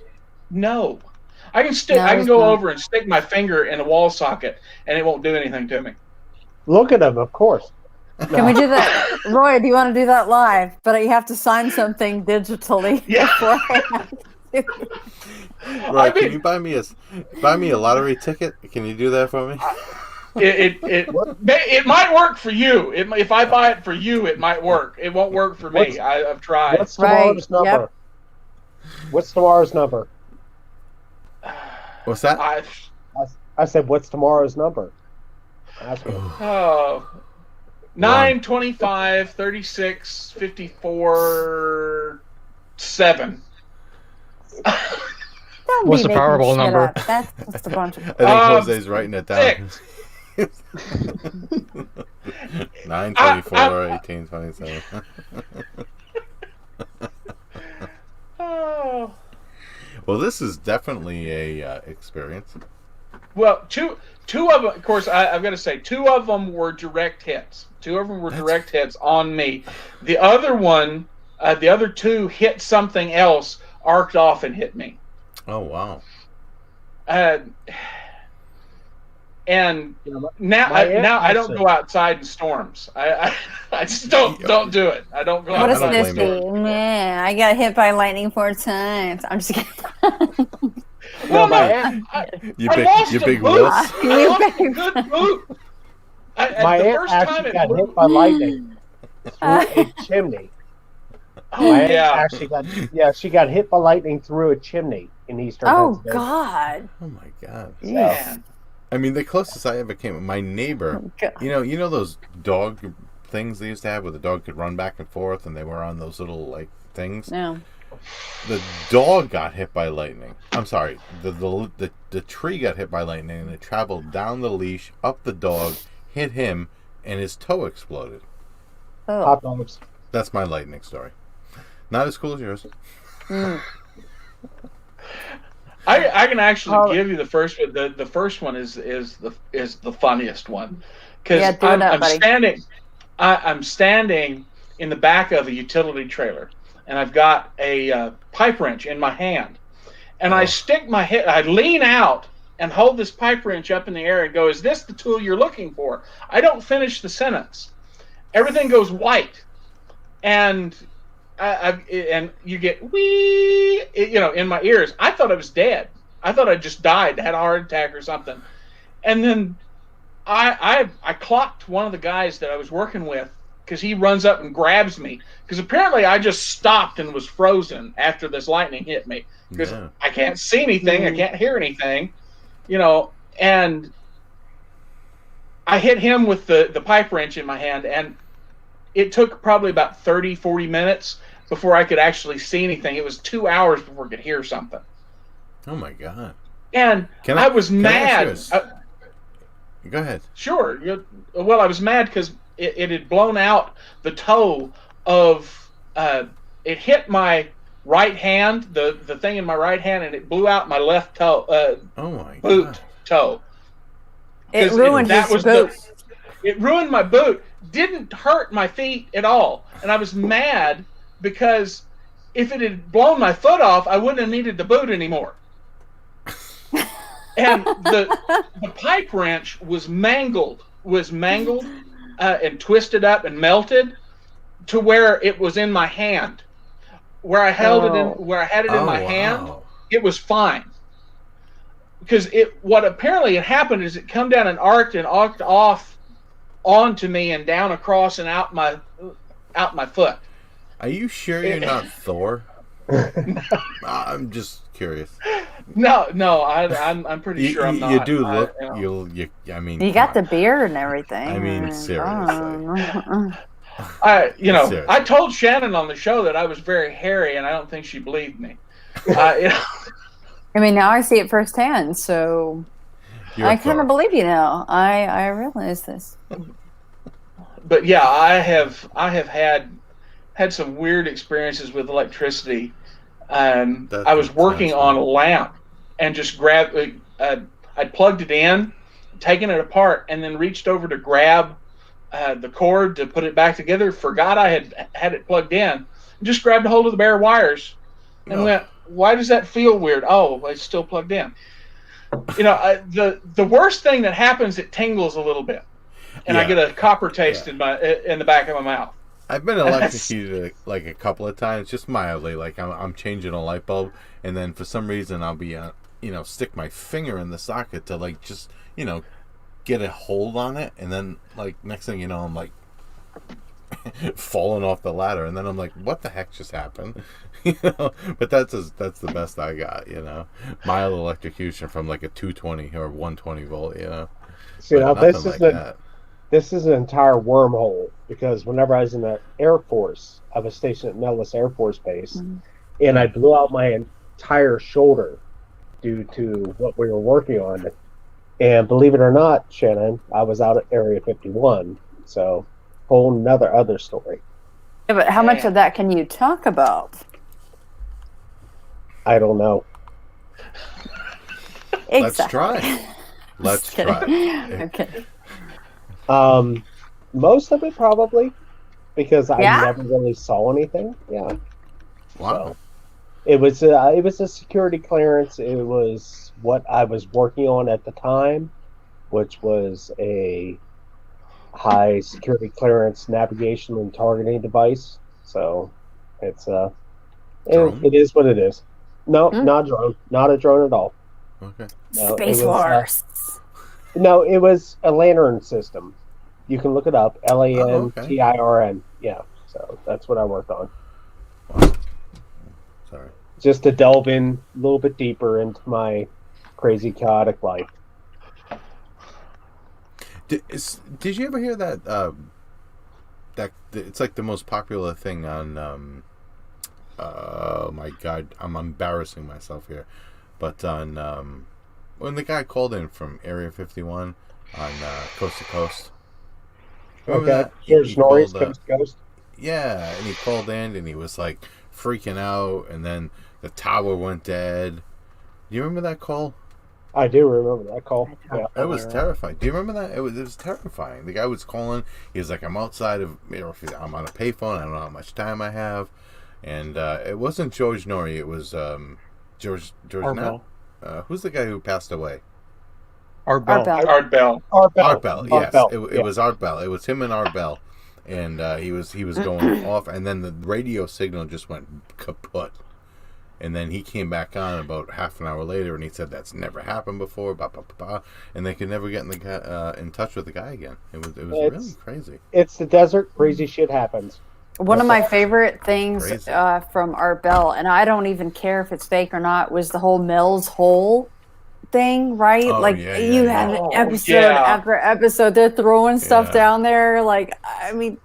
Me? No. I can go over and stick my finger in a wall socket and it won't do anything to me. Look at him, of course. Can we do that? Roy, do you want to do that live? But you have to sign something digitally beforehand. Right, can you buy me a lottery ticket? Can you do that for me? It might work for you. If I buy it for you, it might work. It won't work for me. I've tried. What's tomorrow's number? Yep. What's tomorrow's number? What's that? I said, what's tomorrow's number? 9, 25, 36, 54, 7. What's the Powerball number? That's just a bunch of. I think Jose's writing it down. 9, 24, 18, 27. Well, this is definitely a experience. Well, two of them, of course, I've got to say, 2 of them were direct hits. 2 of them were direct hits on me. The other one, the other 2 hit something else, arced off and hit me. Oh, wow. And now I don't go outside in storms. I just don't do it. I don't go What outside. does this mean? Man, I got hit by lightning 4 times. I'm just kidding. Well, You lost big a boot. wuss. I lost a good boot. My aunt actually got hit by lightning through a chimney. Oh My aunt yeah. actually she got hit by lightning through a chimney in eastern Oh Pennsylvania. God. Oh my god. So, Man. I mean, the closest I ever came, my neighbor. Oh, God. You know those dog things they used to have where the dog could run back and forth, and they were on those little like things. No. The dog got hit by lightning. I'm sorry, the tree got hit by lightning, and it traveled down the leash, up the dog, hit him, and his toe exploded. Oh. hot dogs. That's my lightning story. Not as cool as yours. Mm. I can actually Oh. give you the first one. The first one is the funniest one because Yeah, do it up, buddy. I'm standing in the back of a utility trailer, and I've got a pipe wrench in my hand, and I stick my head. I lean out and hold this pipe wrench up in the air and go, "Is this the tool you're looking for?" I don't finish the sentence. Everything goes white, and and you get wee, in my ears. I thought I was dead. I thought I just died, had a heart attack or something. And then I clocked one of the guys that I was working with because he runs up and grabs me because apparently I just stopped and was frozen after this lightning hit me because I can't see anything, I can't hear anything, and I hit him with the pipe wrench in my hand, and it took probably about 30, 40 minutes before I could actually see anything. It was 2 hours before I could hear something. Oh my god! And I was mad. Go ahead. Sure. Well, I was mad because it had blown out the toe of. It hit my right hand, the thing in my right hand, and it blew out my left toe. Oh my boot god! Toe. It ruined his boot. It ruined my boot. Didn't hurt my feet at all, and I was mad because if it had blown my foot off, I wouldn't have needed the boot anymore. And the pipe wrench was mangled and twisted up and melted to where it was in my hand. Where I held it in, where I had it in my hand, it was fine. Because what apparently had happened is it come down and arced off onto me and down across and out my foot. Are you sure you're not Thor? I'm just curious. No, I'm pretty sure I'm not. You do look. I mean, You got the beard and everything. I mean, seriously. I told Shannon on the show that I was very hairy, and I don't think she believed me. I mean, now I see it firsthand, so I kind of believe you now. I realize this. But yeah, I have had some weird experiences with electricity. I was working on a lamp and just grabbed. I'd plugged it in, taken it apart, and then reached over to grab the cord to put it back together. Forgot I had it plugged in. Just grabbed a hold of the bare wires and went, "Why does that feel weird?" Oh, it's still plugged in. The worst thing that happens, it tingles a little bit, and I get a copper taste in the back of my mouth. I've been electrocuted like a couple of times, just mildly. Like I'm changing a light bulb, and then for some reason I'll be, stick my finger in the socket to like just, get a hold on it, and then like next thing you know, I'm like falling off the ladder, and then I'm like, what the heck just happened? But that's the best I got. Mild electrocution from like a 220 or 120 volt. See, now this is an entire wormhole, because whenever I was in the Air Force, I was stationed at Nellis Air Force Base, and I blew out my entire shoulder due to what we were working on. And believe it or not, Shannon, I was out at Area 51, so whole other story. Yeah, but how much of that can you talk about? I don't know. Exactly. Let's try. Okay. Most of it probably, because I never really saw anything. Yeah. Wow. So, it was a security clearance. It was what I was working on at the time, which was a high security clearance navigation and targeting device. So it's it is what it is. No, not drone, not a drone at all. Okay. No, Space Force. No, it was a lantern system. You can look it up. LANTIRN. Yeah. So that's what I worked on. Wow. Sorry. Just to delve in a little bit deeper into my crazy, chaotic life. Did you ever hear that? That it's like the most popular thing on. Oh my God, I'm embarrassing myself here, but on when the guy called in from Area 51 on Coast to Coast. Remember that? George Norris, Coast to Coast. Yeah, and he called in and he was like freaking out, and then the tower went dead. Do you remember that call? I do remember that call. Yeah. It was terrifying. Do you remember that? It was terrifying. The guy was calling. He was like, "I'm outside of. I'm on a payphone. I don't know how much time I have." And it wasn't George Norrie. It was George. Art Bell. Who's the guy who passed away? Art Bell. Art Bell. Art Bell. Yes, it was Art Bell. It was him and Art Bell, and he was going off, and then the radio signal just went kaput. And then he came back on about half an hour later, and he said that's never happened before. And they could never get in touch with the guy again. It was really crazy. It's the desert. Crazy shit happens. One of my favorite things from Art Bell, and I don't even care if it's fake or not, was the whole Mills Hole thing, right? Oh, like you have episode after episode, they're throwing stuff down there. Like, I mean,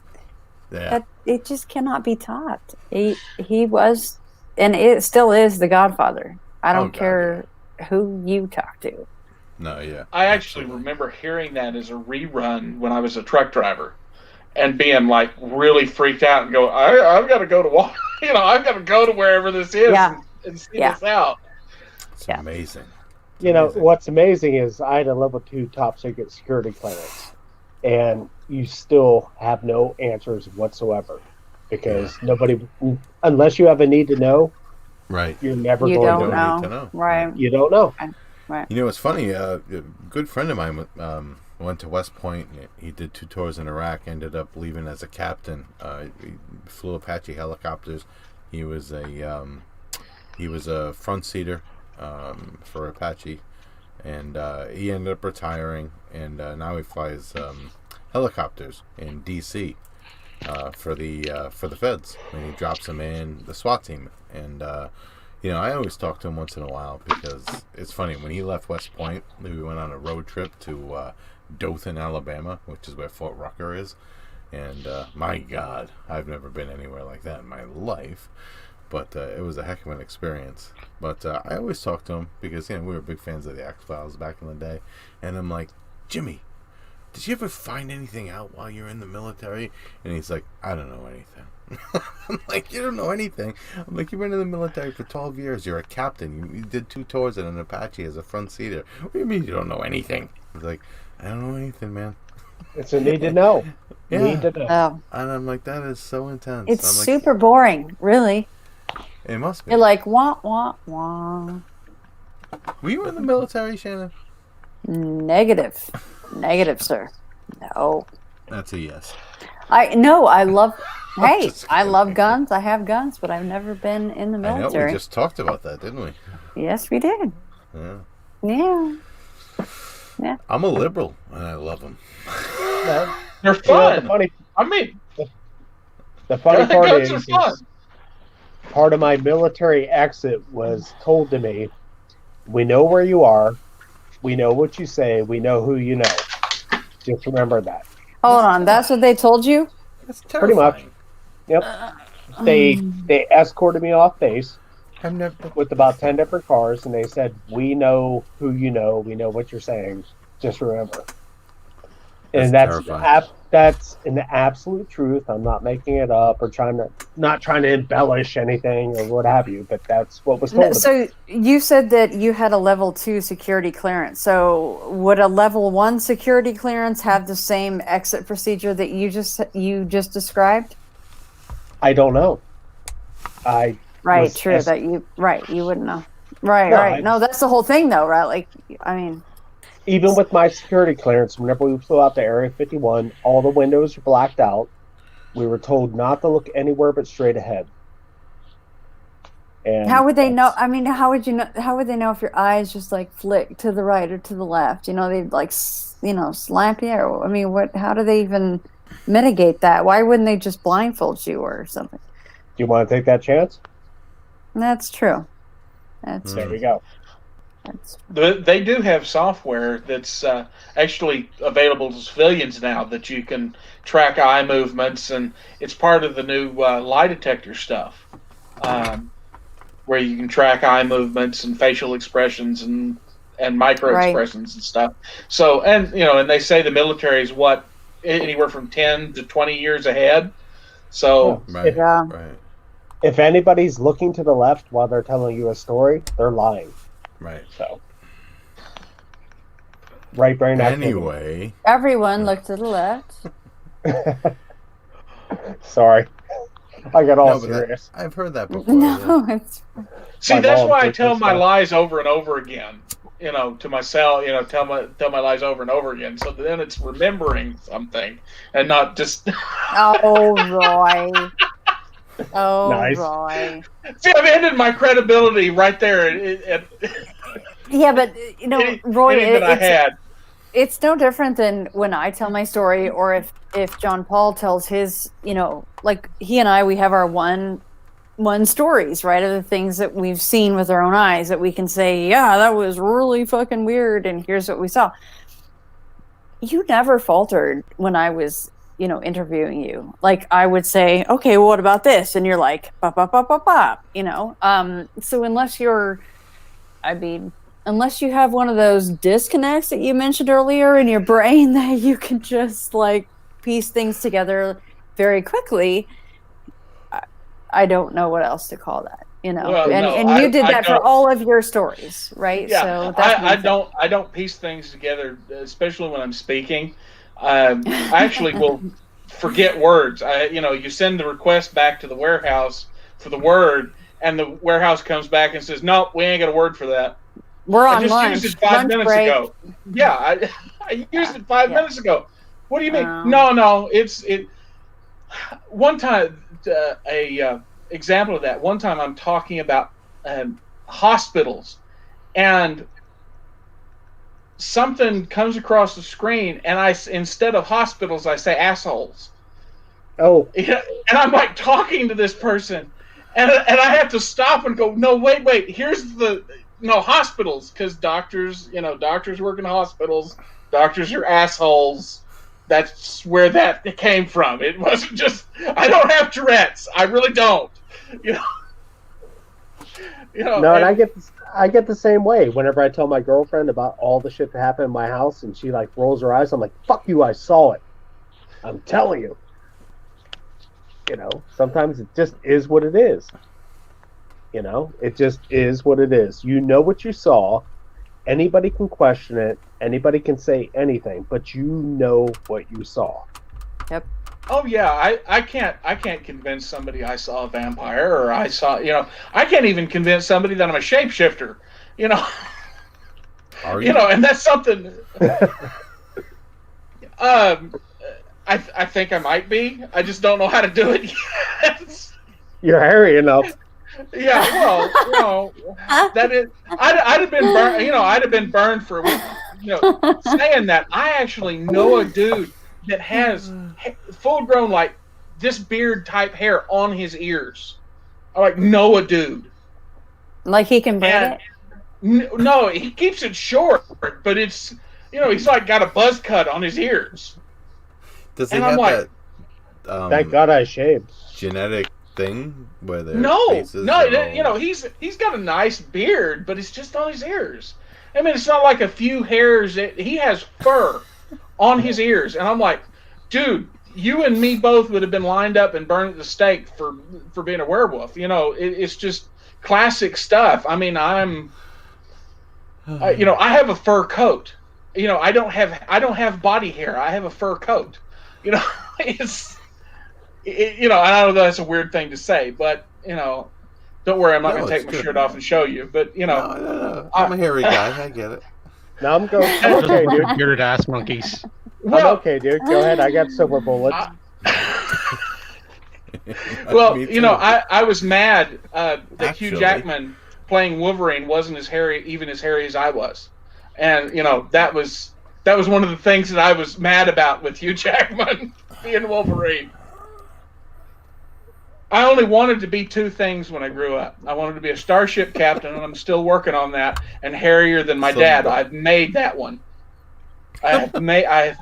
it just cannot be topped. He was. And it still is the Godfather. I don't care who you talk to. No, yeah. I actually remember hearing that as a rerun when I was a truck driver, and being like really freaked out and go, I've got to go to I've got to go to wherever this is and see this out. It's amazing. What's amazing is I had a level 2 top secret security clearance, and you still have no answers whatsoever. Because nobody, unless you have a need to know, right? You're never you going don't to know, right? You don't know, right? You know, it's funny. A good friend of mine went to West Point. He did 2 tours in Iraq. Ended up leaving as a captain. He flew Apache helicopters. He was a front seater for Apache, and he ended up retiring. And now he flies helicopters in D.C. For the feds, and he drops them in the SWAT team. And I always talk to him once in a while, because it's funny, when he left West Point, we went on a road trip to Dothan, Alabama, which is where Fort Rucker is. And my God, I've never been anywhere like that in my life, but it was a heck of an experience. But I always talk to him because we were big fans of the X-Files back in the day, and I'm like, Jimmy, did you ever find anything out while you're in the military? And he's like, I don't know anything. I'm like, you don't know anything? I'm like, you've been in the military for 12 years. You're a captain. You did 2 tours in an Apache as a front seater. What do you mean you don't know anything? He's like, I don't know anything, man. It's a need to know. Yeah. Need to know. Oh. And I'm like, that is so intense. It's I'm like, super boring, really. It must be. You're like, wah, wah, wah. Were you in the military, Shannon? Negative, sir. No. That's a yes. I love. Hey, I love guns. I have guns, but I've never been in the military. I know, we just talked about that, didn't we? Yes, we did. Yeah. Yeah. I'm a liberal, and I love them. They're fun. The funny part is part of my military exit was told to me, we know where you are, we know what you say, we know who you know. Just remember that. Hold on, that's what they told you? That's terrifying. Pretty much. Yep. They escorted me off base with about 10 different cars, and they said, we know who you know, we know what you're saying. Just remember. And that's an absolute truth. I'm not making it up or not trying to embellish anything or what have you, but that's what was told. So you said that you had a level 2 security clearance. So would a level 1 security clearance have the same exit procedure that you just described? I don't know. You wouldn't know. Right. No, that's the whole thing though, right? Like, I mean, even with my security clearance, whenever we flew out to Area 51, all the windows were blacked out. We were told not to look anywhere but straight ahead. And how would they know? I mean, how would you know? How would they know if your eyes just like flick to the right or to the left? They'd like, slap you. Or, I mean, how do they even mitigate that? Why wouldn't they just blindfold you or something? you want to take that chance? That's true. That's There true. we go. That's true. They do have software that's actually available to civilians now that you can track eye movements, and it's part of the new lie detector stuff, where you can track eye movements and facial expressions and micro Right. expressions and stuff. So, and they say the military is anywhere from 10 to 20 years ahead. So, Right. Yeah. Right. If anybody's looking to the left while they're telling you a story, they're lying. Right. So, right brain activity. Anyway, Everyone look to the left. Sorry, I got all no, but serious. I've heard that before. No, it's see, My that's mom why I took tell this my stuff. lies over and over again. To myself, tell my lies over and over again. So then it's remembering something and not just. oh Roy. Oh Nice. Roy. See, I've ended my credibility right there. Yeah, but Roy, Anything that I had. it's no different than when I tell my story, or if Jon Paul tells his, like he and I, we have our one stories, right, of the things that we've seen with our own eyes that we can say, yeah, that was really fucking weird, and here's what we saw. You never faltered when I was, interviewing you. Like I would say, okay, well, what about this? And you're like, bop, bop, bop, bop, bop, So unless unless you have one of those disconnects that you mentioned earlier in your brain that you can just like piece things together very quickly, I don't know what else to call that, Well, and you did that for all of your stories, right? Yeah, so that's I don't piece things together, especially when I'm speaking. I actually will forget words. You send the request back to the warehouse for the word, and the warehouse comes back and says, "Nope, we ain't got a word for that." We're on I just lunch. used it 5 minutes break. ago. Yeah, I used it 5 minutes ago. What do you mean? Oh. No, it. One time, example of that. One time, I'm talking about hospitals, and something comes across the screen, and instead of hospitals, I say assholes. Oh, Yeah, and I'm like talking to this person, and I have to stop and go, no, wait, here's hospitals, because doctors work in hospitals. Doctors are assholes. That's where that came from. It wasn't just, I don't have Tourette's. I really don't. No, and I get the same way. Whenever I tell my girlfriend about all the shit that happened in my house, and she like rolls her eyes, I'm like, "Fuck you! I saw it. I'm telling you." Sometimes it just is what it is. It just is what it is. You know what you saw. Anybody can question it. Anybody can say anything, but you know what you saw. Yep. Oh yeah, I can't convince somebody I saw a vampire, or I saw, I can't even convince somebody that I'm a shapeshifter, are you? And that's something. I think I might be. I just don't know how to do it yet. You're hairy enough. Yeah, well, that is. I'd have been burned. I'd have been burned for. Saying that, I actually know a dude that has full-grown, like this beard type hair on his ears. I know a dude. Like he can braid it? No, he keeps it short, but it's he's like got a buzz cut on his ears. Does he And have I'm like, that? Thank God I shaved. Genetic thing where their no, faces are all... he's got a nice beard, but it's just on his ears. I mean, it's not like a few hairs. He has fur on his ears, and I'm like, dude, you and me both would have been lined up and burned at the stake for being a werewolf. It's just classic stuff. I mean, I have a fur coat. I don't have body hair. I have a fur coat. It's. I know that's a weird thing to say, but don't worry, I'm not going to take my shirt off and show you. But No. I'm a hairy guy. I get it. No, I'm okay, dude. Bearded ass monkeys. I'm okay, dude. Go ahead. I got silver bullets. Well, Me too. I was mad that Hugh Actually. Jackman playing Wolverine wasn't as hairy as I was, and that was one of the things that I was mad about with Hugh Jackman being Wolverine. I only wanted to be two things when I grew up. I wanted to be a starship captain, and I'm still working on that. And hairier than my dad. I've made that one. I have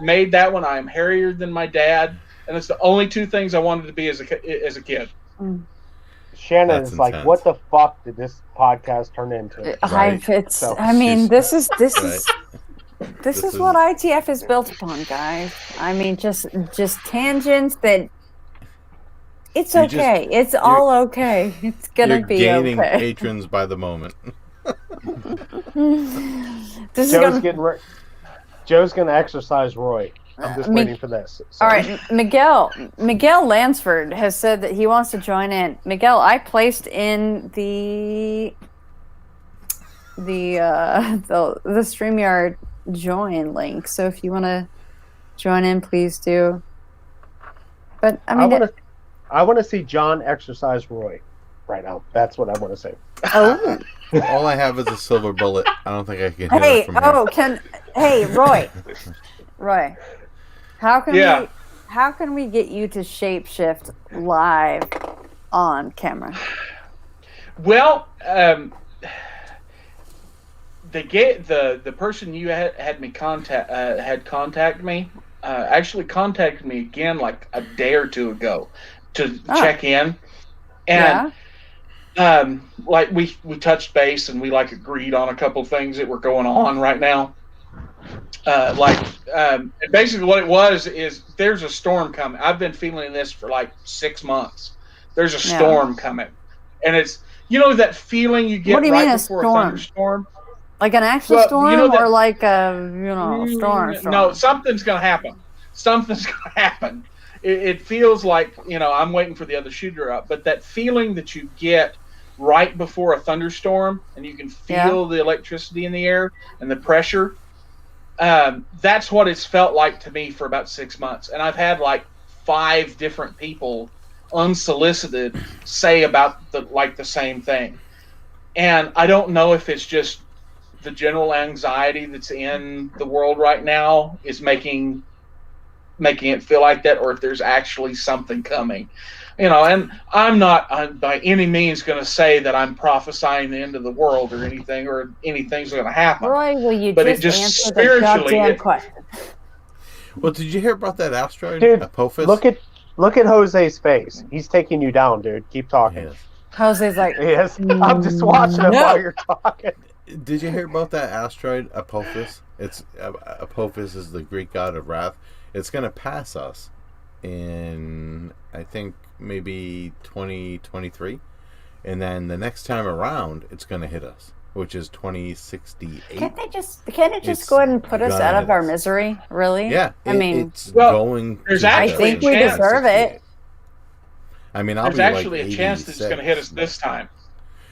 made that one. I am hairier than my dad, and it's the only two things I wanted to be as a kid. Shannon That's is like, intense. what the fuck did this podcast turn into? Right. I mean, this is Right. this is what ITF is built upon, guys. I mean, just tangents that. It's okay. It's all okay. It's gonna You're be gaining okay. patrons by the moment. Joe's gonna exercise Roy. I'm just waiting for this. All right, Miguel Lansford has said that he wants to join in. Miguel, I placed in the StreamYard join link, so if you want to join in, please do. But I mean, I want to see John exercise Roy right now. That's what I want to say. Oh. All I have is a silver bullet. I don't think I can hit it from here. Roy, how can we get you to shapeshift live on camera? Well, the person you had me contact me actually contacted me again like a day or two ago to check in, and like we touched base and we like agreed on a couple things that were going on right now. Basically what it was is there's a storm coming. I've been feeling this for like 6 months. There's a storm coming, and it's that feeling you get right before a thunderstorm. Like an actual storm, or like a storm. No, something's gonna happen. Something's gonna happen. It feels like I'm waiting for the other shoe to drop, but that feeling that you get right before a thunderstorm, and you can feel the electricity in the air and the pressure. That's what it's felt like to me for about 6 months, and I've had like 5 different people, unsolicited, say about the same thing, and I don't know if it's just the general anxiety that's in the world right now is making it feel like that, or if there's actually something coming. And I'm not by any means going to say that I'm prophesying the end of the world or anything's going to happen. Roy, will you just answer the goddamn question? Well, did you hear about that asteroid, dude? Apophis? Look at Jose's face. He's taking you down, dude. Keep talking. Yes. Jose's like, yes. I'm just watching him while you're talking. Did you hear about that asteroid, Apophis? It's Apophis is the Greek god of wrath. It's going to pass us in, I think, maybe 2023, and then the next time around, it's going to hit us, which is 2068. Can't it just go ahead and put us out of our misery? Really? Yeah. It's going. I think we deserve it. I mean, there's actually a chance that it's going to hit us this time.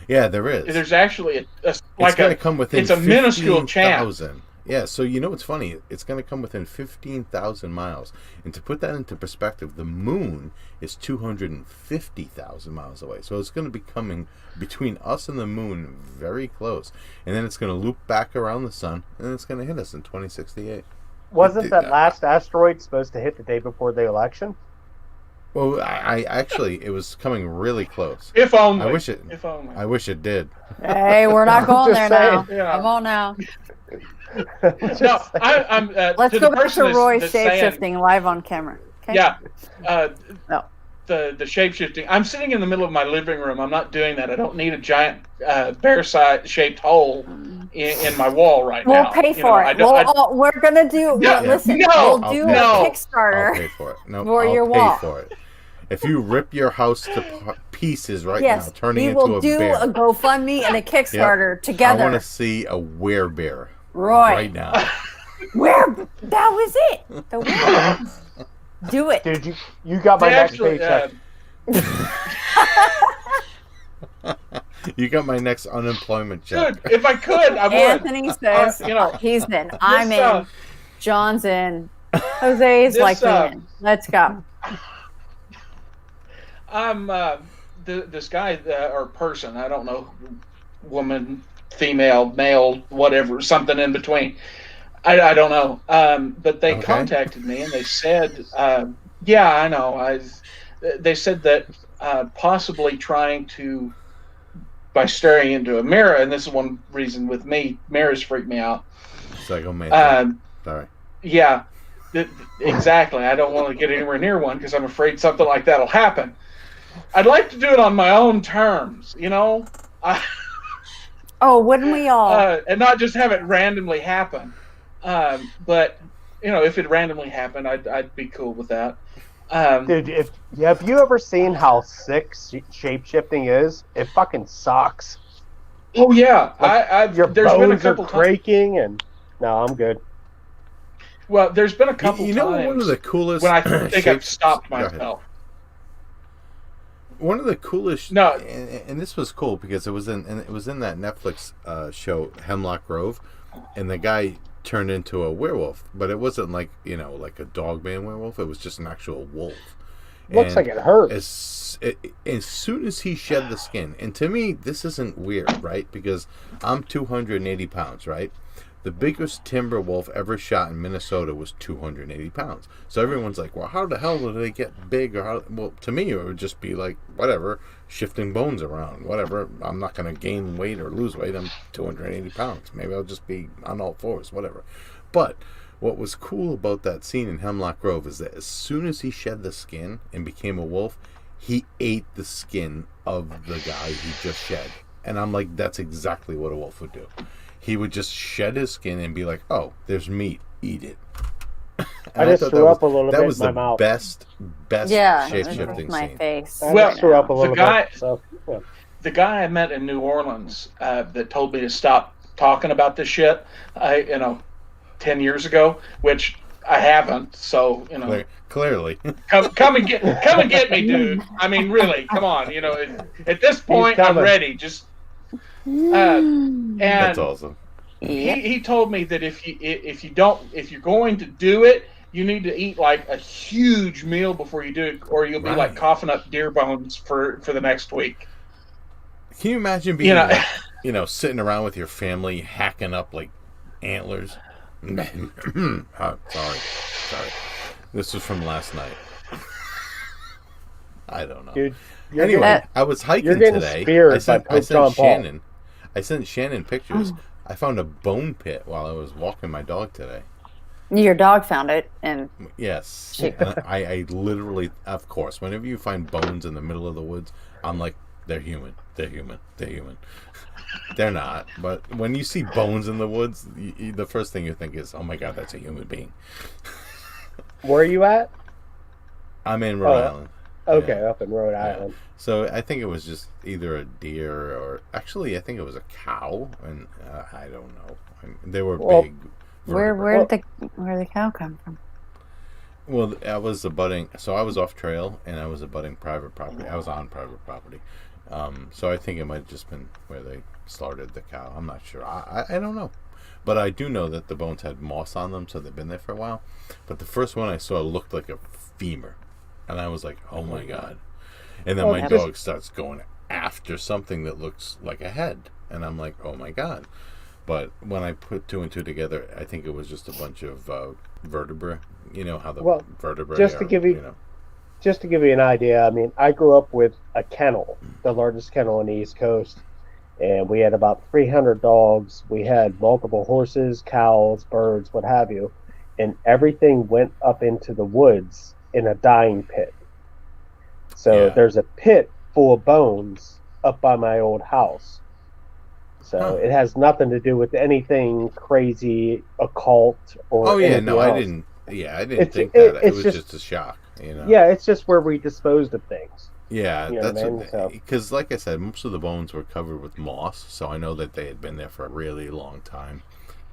Yeah, there is. There's actually it's going to come within. It's a minuscule chance. Yeah, so what's funny? It's going to come within 15,000 miles. And to put that into perspective, the moon is 250,000 miles away. So it's going to be coming between us and the moon very close. And then it's going to loop back around the sun, and it's going to hit us in 2068. Wasn't that last asteroid supposed to hit the day before the election? Well, I actually, it was coming really close. If only. I wish it. If only. I wish it did. Hey, we're not going there now. Yeah. Come on now. No, I'm. Let's go back to Roy shapeshifting live on camera. Okay? Yeah. No. The shapeshifting. I'm sitting in the middle of my living room. I'm not doing that. I don't need a giant bear-shaped hole in my wall right now. We'll pay for it. We're gonna do. Listen, we'll do a Kickstarter. I'll pay for it. No, for I'll your pay wall. for it. If you rip your house to pieces now, turning into a bear. We will do a GoFundMe and a Kickstarter together. I want to see a werebear right now. That was it. The werebear. Do it. Dude, you got my next paycheck. You got my next unemployment check. Dude, if I could, I would. Anthony says, he's in. I'm in. John's in. Jose's likely in. Let's go. I'm this guy or person. I don't know, woman, female, male, whatever, something in between. I don't know. But they contacted me and they said, yeah, I know. They said that possibly trying to, by staring into a mirror, and this is one reason with me, mirrors freak me out. Psychomantic. Sorry. Yeah, exactly. I don't want to get anywhere near one because I'm afraid something like that will happen. I'd like to do it on my own terms, you know? Oh, wouldn't we all? And not just have it randomly happen. But, you know, if it randomly happened, I'd be cool with that. Dude, have you ever seen how sick shape-shifting is? It fucking sucks. Oh, yeah. Like, there's been a couple breaking, and no, I'm good. Well, there's been a couple you know, times one of the coolest when I think I've stopped myself. One of the coolest, no, and this was cool because it was in that Netflix show Hemlock Grove, and the guy turned into a werewolf, but it wasn't like, you know, like a dog man werewolf. It was just an actual wolf. Looks like it hurt. As soon as he shed the skin, and to me, this isn't weird, right? Because I'm 280 pounds, right? The biggest timber wolf ever shot in Minnesota was 280 pounds. So everyone's like, well, how the hell did they get big? Well, to me, it would just be like, whatever, shifting bones around, whatever. I'm not going to gain weight or lose weight. I'm 280 pounds. Maybe I'll just be on all fours, whatever. But what was cool about that scene in Hemlock Grove is that as soon as he shed the skin and became a wolf, he ate the skin of the guy he just shed. And I'm like, that's exactly what a wolf would do. He would just shed his skin and be like, "Oh, there's meat. Eat it." I just threw up a little bit in my mouth. That was the best shape-shifting my scene. face. I threw up a little bit. So, yeah. The guy I met in New Orleans that told me to stop talking about this shit, 10 years ago, which I haven't. So, you know, clearly, come and get me, dude. I mean, really, come on. You know, at this point, I'm ready. Just. And that's awesome. He told me that if you're going to do it, you need to eat like a huge meal before you do it, or you'll be like coughing up deer bones for the next week. Can you imagine being sitting around with your family hacking up like antlers? Sorry. This was from last night. I don't know. Dude, anyway, I was hiking today. I sent Shannon pictures. I found a bone pit while I was walking my dog today. Your dog found it, and yes, and I literally, of course, whenever you find bones in the middle of the woods, I'm like, they're human. They're not, but when you see bones in the woods, the first thing you think is, oh my god, that's a human being. Where are you at? I'm in Rhode Island. Okay, up in Rhode Island. So I think it was just either a deer or actually I think it was a cow, and I don't know. They were big. Where did the cow come from? Well, I was off trail and I was abutting private property. I was on private property, so I think it might have just been where they slaughtered the cow. I'm not sure. I don't know, but I do know that the bones had moss on them, so they've been there for a while. But the first one I saw looked like a femur. And I was like, oh my god. And then my dog starts going after something that looks like a head. And I'm like, oh my god. But when I put two and two together, I think it was just a bunch of vertebrae. You know how the vertebrae just to give you an idea, I mean, I grew up with a kennel, the largest kennel on the East Coast. And we had about 300 dogs. We had multiple horses, cows, birds, what have you. And everything went up into the woods in a dying pit. So there's a pit full of bones up by my old house. So it has nothing to do with anything crazy, occult, or anything else. I didn't think that. It was just a shock, you know. Yeah, it's just where we disposed of things. Yeah, because like I said, most of the bones were covered with moss, so I know that they had been there for a really long time.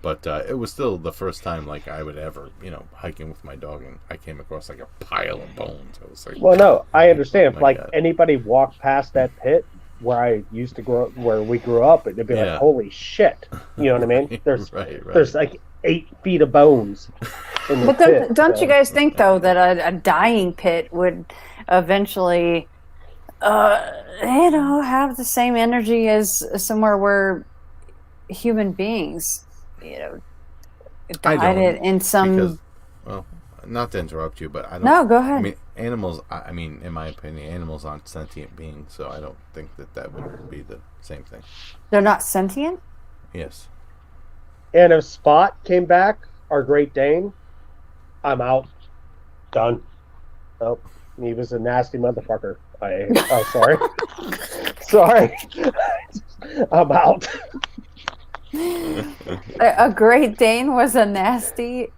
But it was still the first time, like, I would ever, hiking with my dog, and I came across, like, a pile of bones. I was like, well, no, I understand. If, like, anybody walked past that pit where I used to grow up, where we grew up, it'd be like, holy shit. You know what I mean? There's there's, like, 8 feet of bones in the pit. Don't you guys think, though, that a dying pit would eventually, have the same energy as somewhere where human beings died in some not to interrupt you, but I don't. No, go ahead. I mean, animals. I mean, in my opinion, animals aren't sentient beings, so I don't think that would be the same thing. They're not sentient? Yes. And if Spot came back, our Great Dane, I'm out. Done. Nope. He was a nasty motherfucker. Sorry. Sorry. I'm out. A Great Dane was a nasty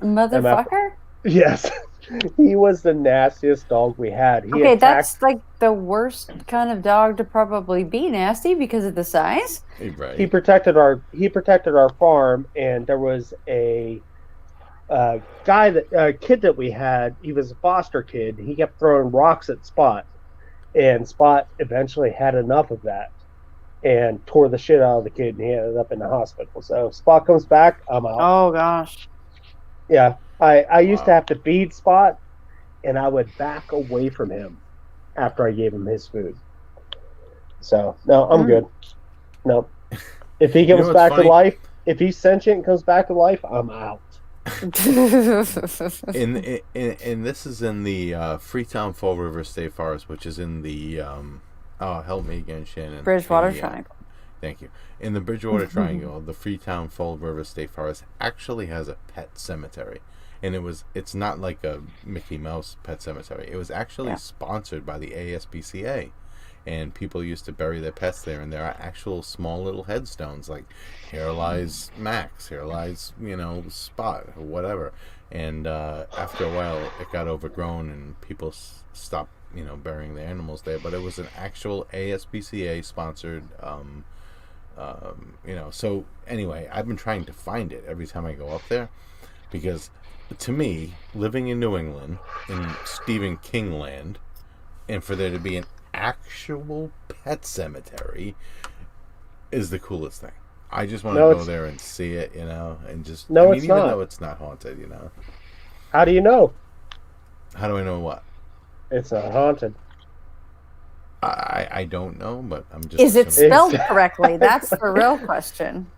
motherfucker? Yes. He was the nastiest dog we had. Okay, that's like the worst kind of dog to probably be nasty because of the size. Right. He protected our farm, and there was a kid that we had. He was a foster kid. He kept throwing rocks at Spot, and Spot eventually had enough of that and tore the shit out of the kid, and he ended up in the hospital. So if Spot comes back, I'm out. Oh gosh. Yeah. I used to have to feed Spot, and I would back away from him after I gave him his food. So, no, I'm good. No. If he comes back to life, if he's sentient and comes back to life, I'm out. And this is in the Freetown Fall River State Forest, which is in the, help me again, Shannon. Bridgewater Triangle. Thank you. In the Bridgewater Triangle, the Freetown Fall River State Forest actually has a pet cemetery. And it's not like a Mickey Mouse pet cemetery. It was actually sponsored by the ASPCA. And people used to bury their pets there. And there are actual small little headstones, like here lies Max, here lies, Spot, or whatever. And after a while, it got overgrown and people stopped, burying the animals there. But it was an actual ASPCA sponsored, So anyway, I've been trying to find it every time I go up there. Because to me, living in New England, in Stephen King land, and for there to be an actual pet cemetery is the coolest thing. I just want to go there and see it, and just... even though it's not haunted, How do you know? How do I know what? It's not haunted. I don't know, but I'm just... Is it spelled correctly? That's the real question.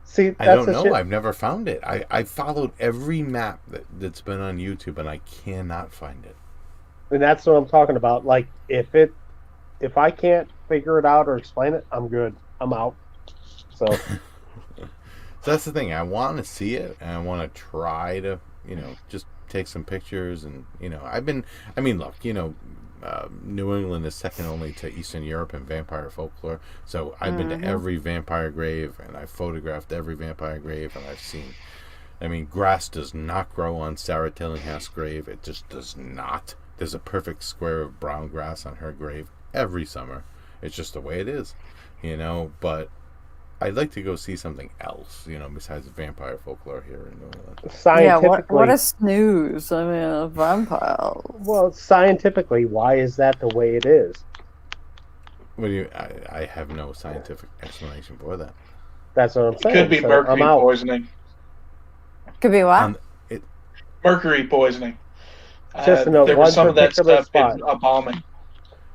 See, I don't know. I've never found it. I followed every map that's been on YouTube, and I cannot find it. And that's what I'm talking about. Like, if I can't figure it out or explain it, I'm good. I'm out. So that's the thing. I want to see it, and I want to try to, just take some pictures. And look, New England is second only to Eastern Europe in vampire folklore. So I've been to every vampire grave, and I've photographed every vampire grave, and I've seen. Grass does not grow on Sarah Tillinghass's grave. It just does not. There's a perfect square of brown grass on her grave every summer. It's just the way it is, But I'd like to go see something else, besides vampire folklore here in New England. Scientifically, what a snooze. A vampire. Well, scientifically, why is that the way it is? What do you? I have no scientific explanation for that. That's what I'm saying. Could be mercury poisoning. Could be what? Mercury poisoning. Just there was some of that stuff in a bombing.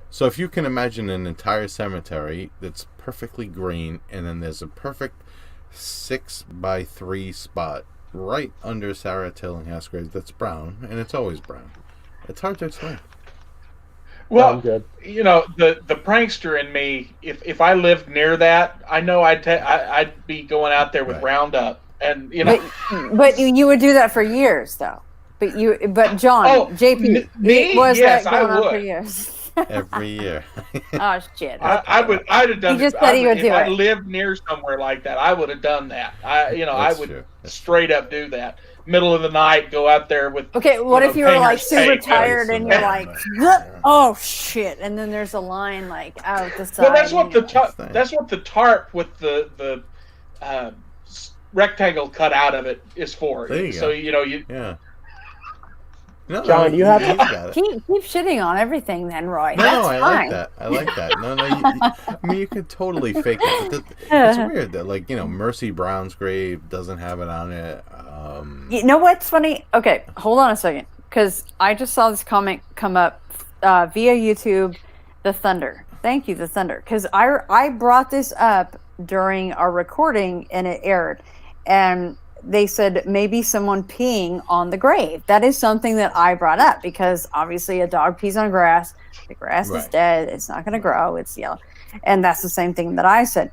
So if you can imagine an entire cemetery that's perfectly green, and then there's a perfect 6x3 spot right under Sarah Tillinghass's grave that's brown, and it's always brown. It's hard to explain. Well, the prankster in me, if I lived near that, I know I'd be going out there with Roundup, and But you would do that for years, though. But John, JP, yes, that going on for years. Every year. Oh shit! I'd have done. He just said he would do it. If I lived near somewhere like that, I would have done that. I would straight up do that. Middle of the night, go out there with. Okay, what if you were like super tired and you're like, oh shit, and then there's a line like out the side. Well, that's what the tarp with the rectangle cut out of it is for. There you so go. Yeah. No, John, you have to keep shitting on everything, then, Roy. No, that's I fine. like that. I like that. No, you could totally fake it. It's weird that, Mercy Brown's grave doesn't have it on it. You know what's funny? Okay, hold on a second, because I just saw this comment come up via YouTube. The Thunder. Thank you, The Thunder, because I brought this up during our recording and it aired, and they said maybe someone peeing on the grave. That is something that I brought up because obviously a dog pees on grass. The grass is Right. dead. It's not going to grow. It's yellow. And that's the same thing that I said.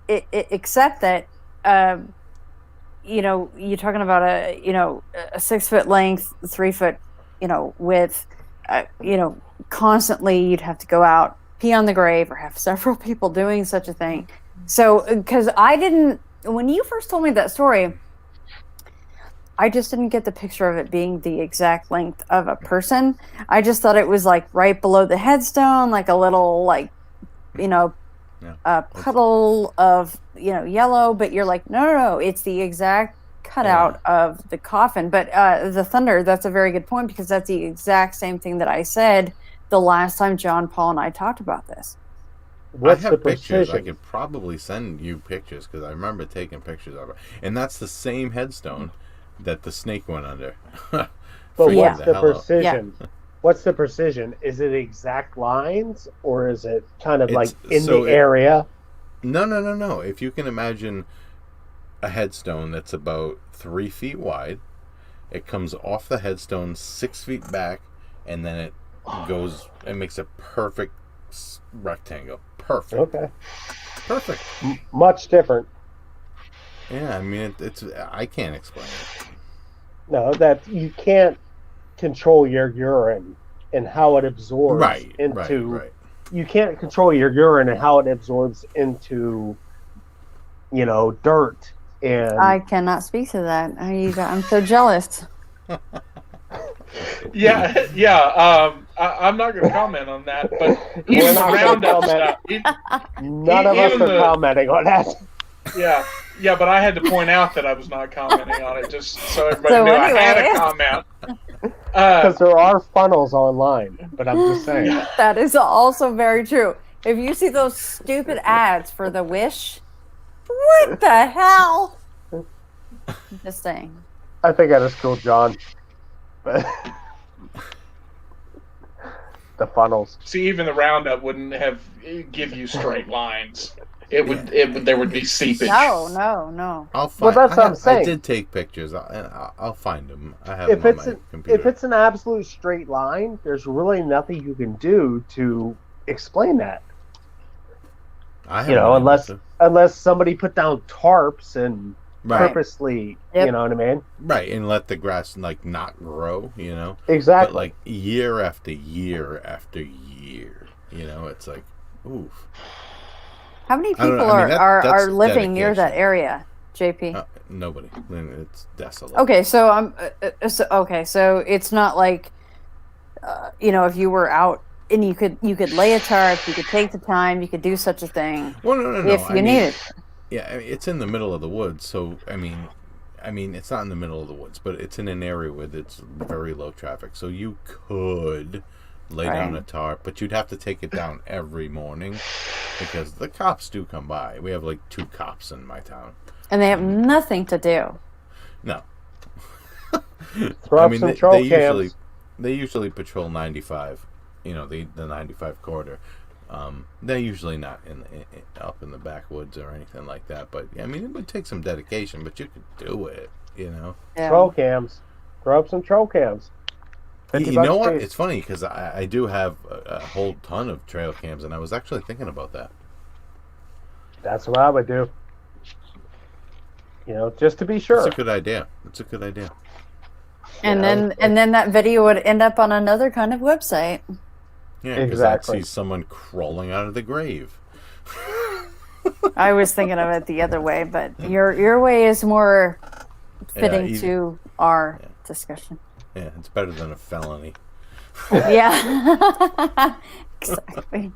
Except that, you're talking about a 6 foot length, 3 foot, width, constantly you'd have to go out, pee on the grave, or have several people doing such a thing. So, because when you first told me that story, I just didn't get the picture of it being the exact length of a person. I just thought it was like right below the headstone, like a little, a puddle of, yellow, but you're like, no, it's the exact cutout of the coffin. But the thunder, that's a very good point, because that's the exact same thing that I said the last time Jon Paul and I talked about this. What's I have the pictures. precision? I could probably send you pictures because I remember taking pictures of it. And that's the same headstone that the snake went under. But what's the hell out. precision? What's the precision? Is it exact lines, or is it kind of like in the area? No. If you can imagine a headstone that's about 3 feet wide, it comes off the headstone 6 feet back, and then it makes a perfect rectangle. Perfect. Okay. Perfect. Much different. Yeah, I mean, it's I can't explain it. No, that you can't control your urine and how it absorbs into. Right. You can't control your urine and how it absorbs into, dirt. And I cannot speak to that. I'm so jealous. I'm not going to comment on that, but even the roundup stuff. None of us are commenting on that. Yeah, but I had to point out that I was not commenting on it, just so everybody knew I had a comment. Because there are funnels online, but I'm just saying. That is also very true. If you see those stupid ads for the Wish, what the hell? Just saying. I think I just killed John. But the funnels. See, even the roundup wouldn't give you straight lines. There would be seepage. No. I'll find. Well, that's what I'm saying. I did take pictures. I'll find them. I have them on my computer. If it's an absolute straight line, there's really nothing you can do to explain that. Unless somebody put down tarps and purposely, you know what I mean? Right, and let the grass not grow, Exactly. But year after year after year, it's like, oof. How many people are living near that area, JP? Nobody. It's desolate. Okay, so so it's not like, if you were out and you could lay a tarp, you could take the time, you could do such a thing. Well, no. If you needed. Yeah, it's in the middle of the woods, so I mean, it's not in the middle of the woods, but it's in an area where it's very low traffic, so you could lay down a tarp, but you'd have to take it down every morning because the cops do come by. We have 2 cops in my town, and they have nothing to do. No. Throw up some troll cams. They usually patrol 95, the 95 corridor. They're usually not up in the backwoods or anything like that, but it would take some dedication, but you could do it, Yeah. Troll cams. Throw up some troll cams. You know what? It's funny because I do have a whole ton of trail cams, and I was actually thinking about that. That's what I would do. Just to be sure. It's a good idea. And then that video would end up on another kind of website. Yeah, because I'd see someone crawling out of the grave. I was thinking of it the other way, but your way is more fitting to our discussion. Yeah, it's better than a felony. Yeah. Exactly.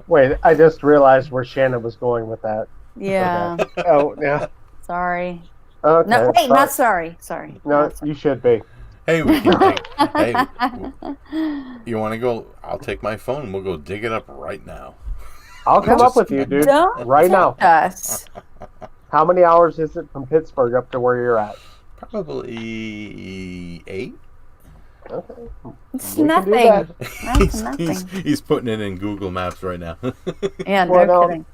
Wait, I just realized where Shannon was going with that. Yeah. Okay. Oh, yeah. Sorry. Okay. No, wait, not sorry. Sorry. No, not sorry. You should be. Hey, we can hey, you want to go? I'll take my phone. We'll go dig it up right now. I'll come up with you, dude. Right now. Us. How many hours is it from Pittsburgh up to where you're at? Probably 8. Okay. It's nothing. He's putting it in Google Maps right now. Yeah, no kidding.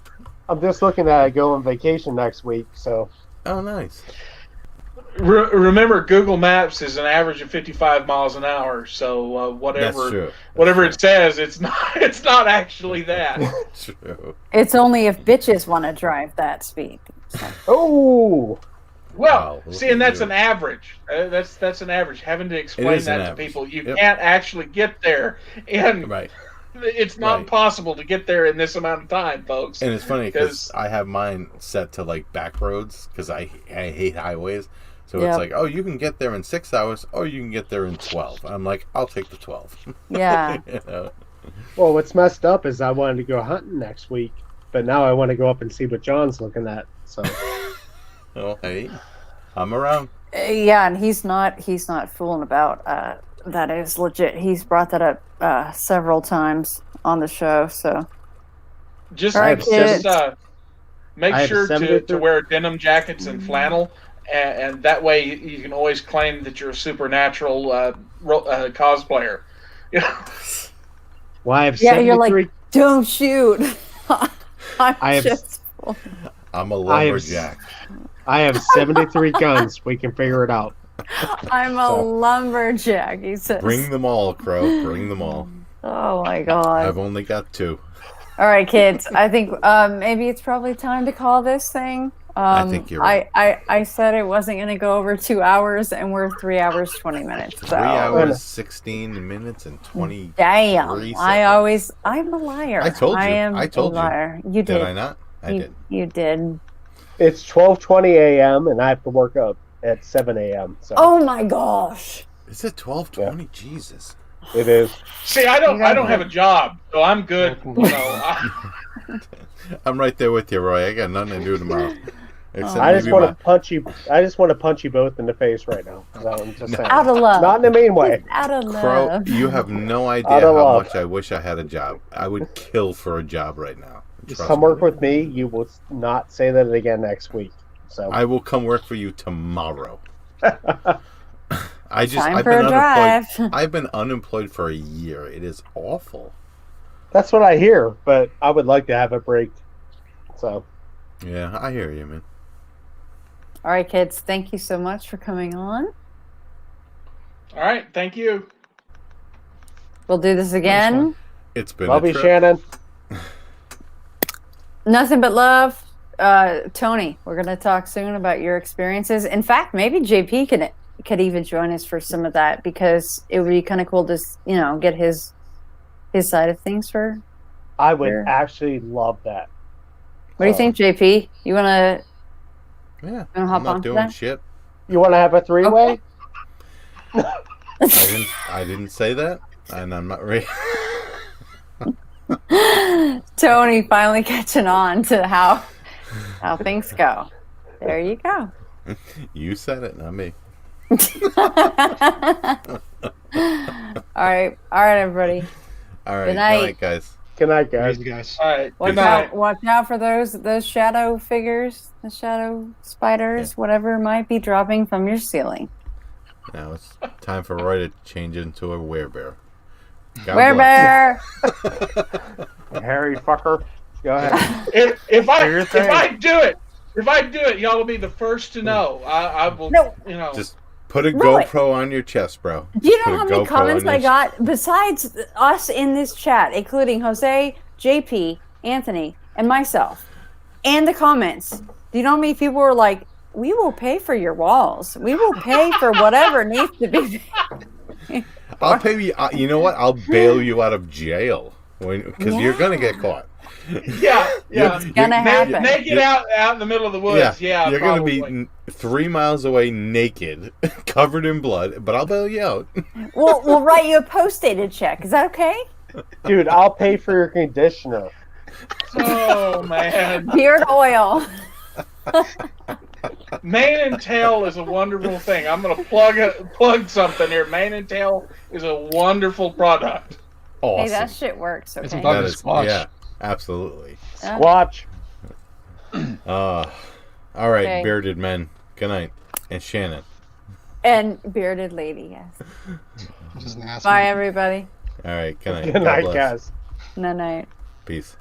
I'm just looking at go on vacation next week, so. Oh, nice. Remember, Google Maps is an average of 55 miles an hour. So That's true. That's whatever true. it says, it's not actually that. True. It's only if bitches want to drive that speed. So. Oh! Well, Wow, see, and that's you. an average. That's an average. Having to explain is an that to average. people, you Yep. can't actually get there, and Right. it's not Right. possible to get there in this amount of time, folks. And it's funny because I have mine set to like back roads because I hate highways. So Yep. it's like, oh, you can get there in 6 hours, or you can get there in 12. I'm like, I'll take the 12. Yeah. You know? Well, what's messed up is I wanted to go hunting next week, but now I want to go up and see what John's looking at. So. Oh, hey, I'm around. Yeah, and he's not fooling about. That is legit. He's brought that up several times on the show. So Just, All right, just kids. make I have sure to 73 wear denim jackets and flannel, and that way you can always claim that you're a supernatural cosplayer. You know? Well, I have yeah, you're 73. like, don't shoot. I have- I'm a lumberjack. I have 73 guns. We can figure it out. I'm a lumberjack. He says. Bring them all, Crow. Bring them all. Oh my god. I've only got 2. All right, kids. I think maybe it's probably time to call this thing. I think you're right. I said it wasn't going to go over 2 hours, and we're 3 hours 20 minutes. So. 3 hours, 16 minutes, and 20. Damn! seconds. I'm a liar. I told you. I told a liar. You did. Did I not? I did. You did. It's 12:20 a.m. and I have to work up at 7 a.m. So Oh my gosh! Is it 12:20? Jesus. it is. See, I don't have a job, so I'm good. You know, I'm right there with you, Roy. I got nothing to do tomorrow. Except I just maybe want to punch you. I just want to punch you both in the face right now. So I'm just saying. Out of love. Not in a mean way. Out of Crow, love. you have no idea Out how of love. much I wish I had a job. I would kill for a job right now. Just Trust come me. work with me. You will not say that again next week. So I will come work for you tomorrow. Time I've for been a drive. unemployed. I've been unemployed for a year. It is awful. that's what I hear. But I would like to have a break. So Yeah, I hear you, man. All right, kids. Thank you so much for coming on. all right, thank you. We'll do this again. It's been love a you, trip. Shannon. Nothing but love. Tony, we're going to talk soon about your experiences. In fact, maybe JP could even join us for some of that, because it would be kind of cool to, get his side of things for. I would Sure. actually love that. What do you think, JP? You want to Yeah, Wanna hop I'm not onto doing that? shit. You want to have a three-way? I didn't say that, and I'm not ready. Tony finally catching on to how things go. There you go. You said it, not me. All right, All everybody. right, Good good night. night, guys. Good night, guys. guys. All right, Watch good night. out for those shadow figures, the shadow spiders, whatever might be dropping from your ceiling. Now it's time for Roy to change into a werebear. God bless. Bear. Harry fucker. Go ahead. If I Do your if thing. I do it, y'all will be the first to know. I will. No. Just put a Roy. GoPro on your chest, bro. Do you Put know a how many GoPro comments on I your got besides us in this chat, including Jose, JP, Anthony, and myself, and the comments? Do you know how many people were like, "We will pay for your walls. We will pay for whatever needs to be." I'll pay you. You know what? I'll bail you out of jail because you're gonna get caught. Yeah. It's gonna happen. Naked out in the middle of the woods. Yeah, you're probably. gonna be 3 miles away, naked, covered in blood. But I'll bail you out. We'll write you a post-dated check. Is that okay? Dude, I'll pay for your conditioner. Oh man, Beard oil. mane and tail is a wonderful thing. I'm gonna plug something here. Mane and tail is a wonderful product. Awesome. Hey, that shit works. It's Okay. about- That the is- squash. yeah, absolutely. Yeah. Squatch. All right, Okay. bearded men. Good night, and Shannon. And bearded lady. Yes. Just an ass. Bye, everybody. All right, good night. Good God night, bless. guys. Night night. Peace.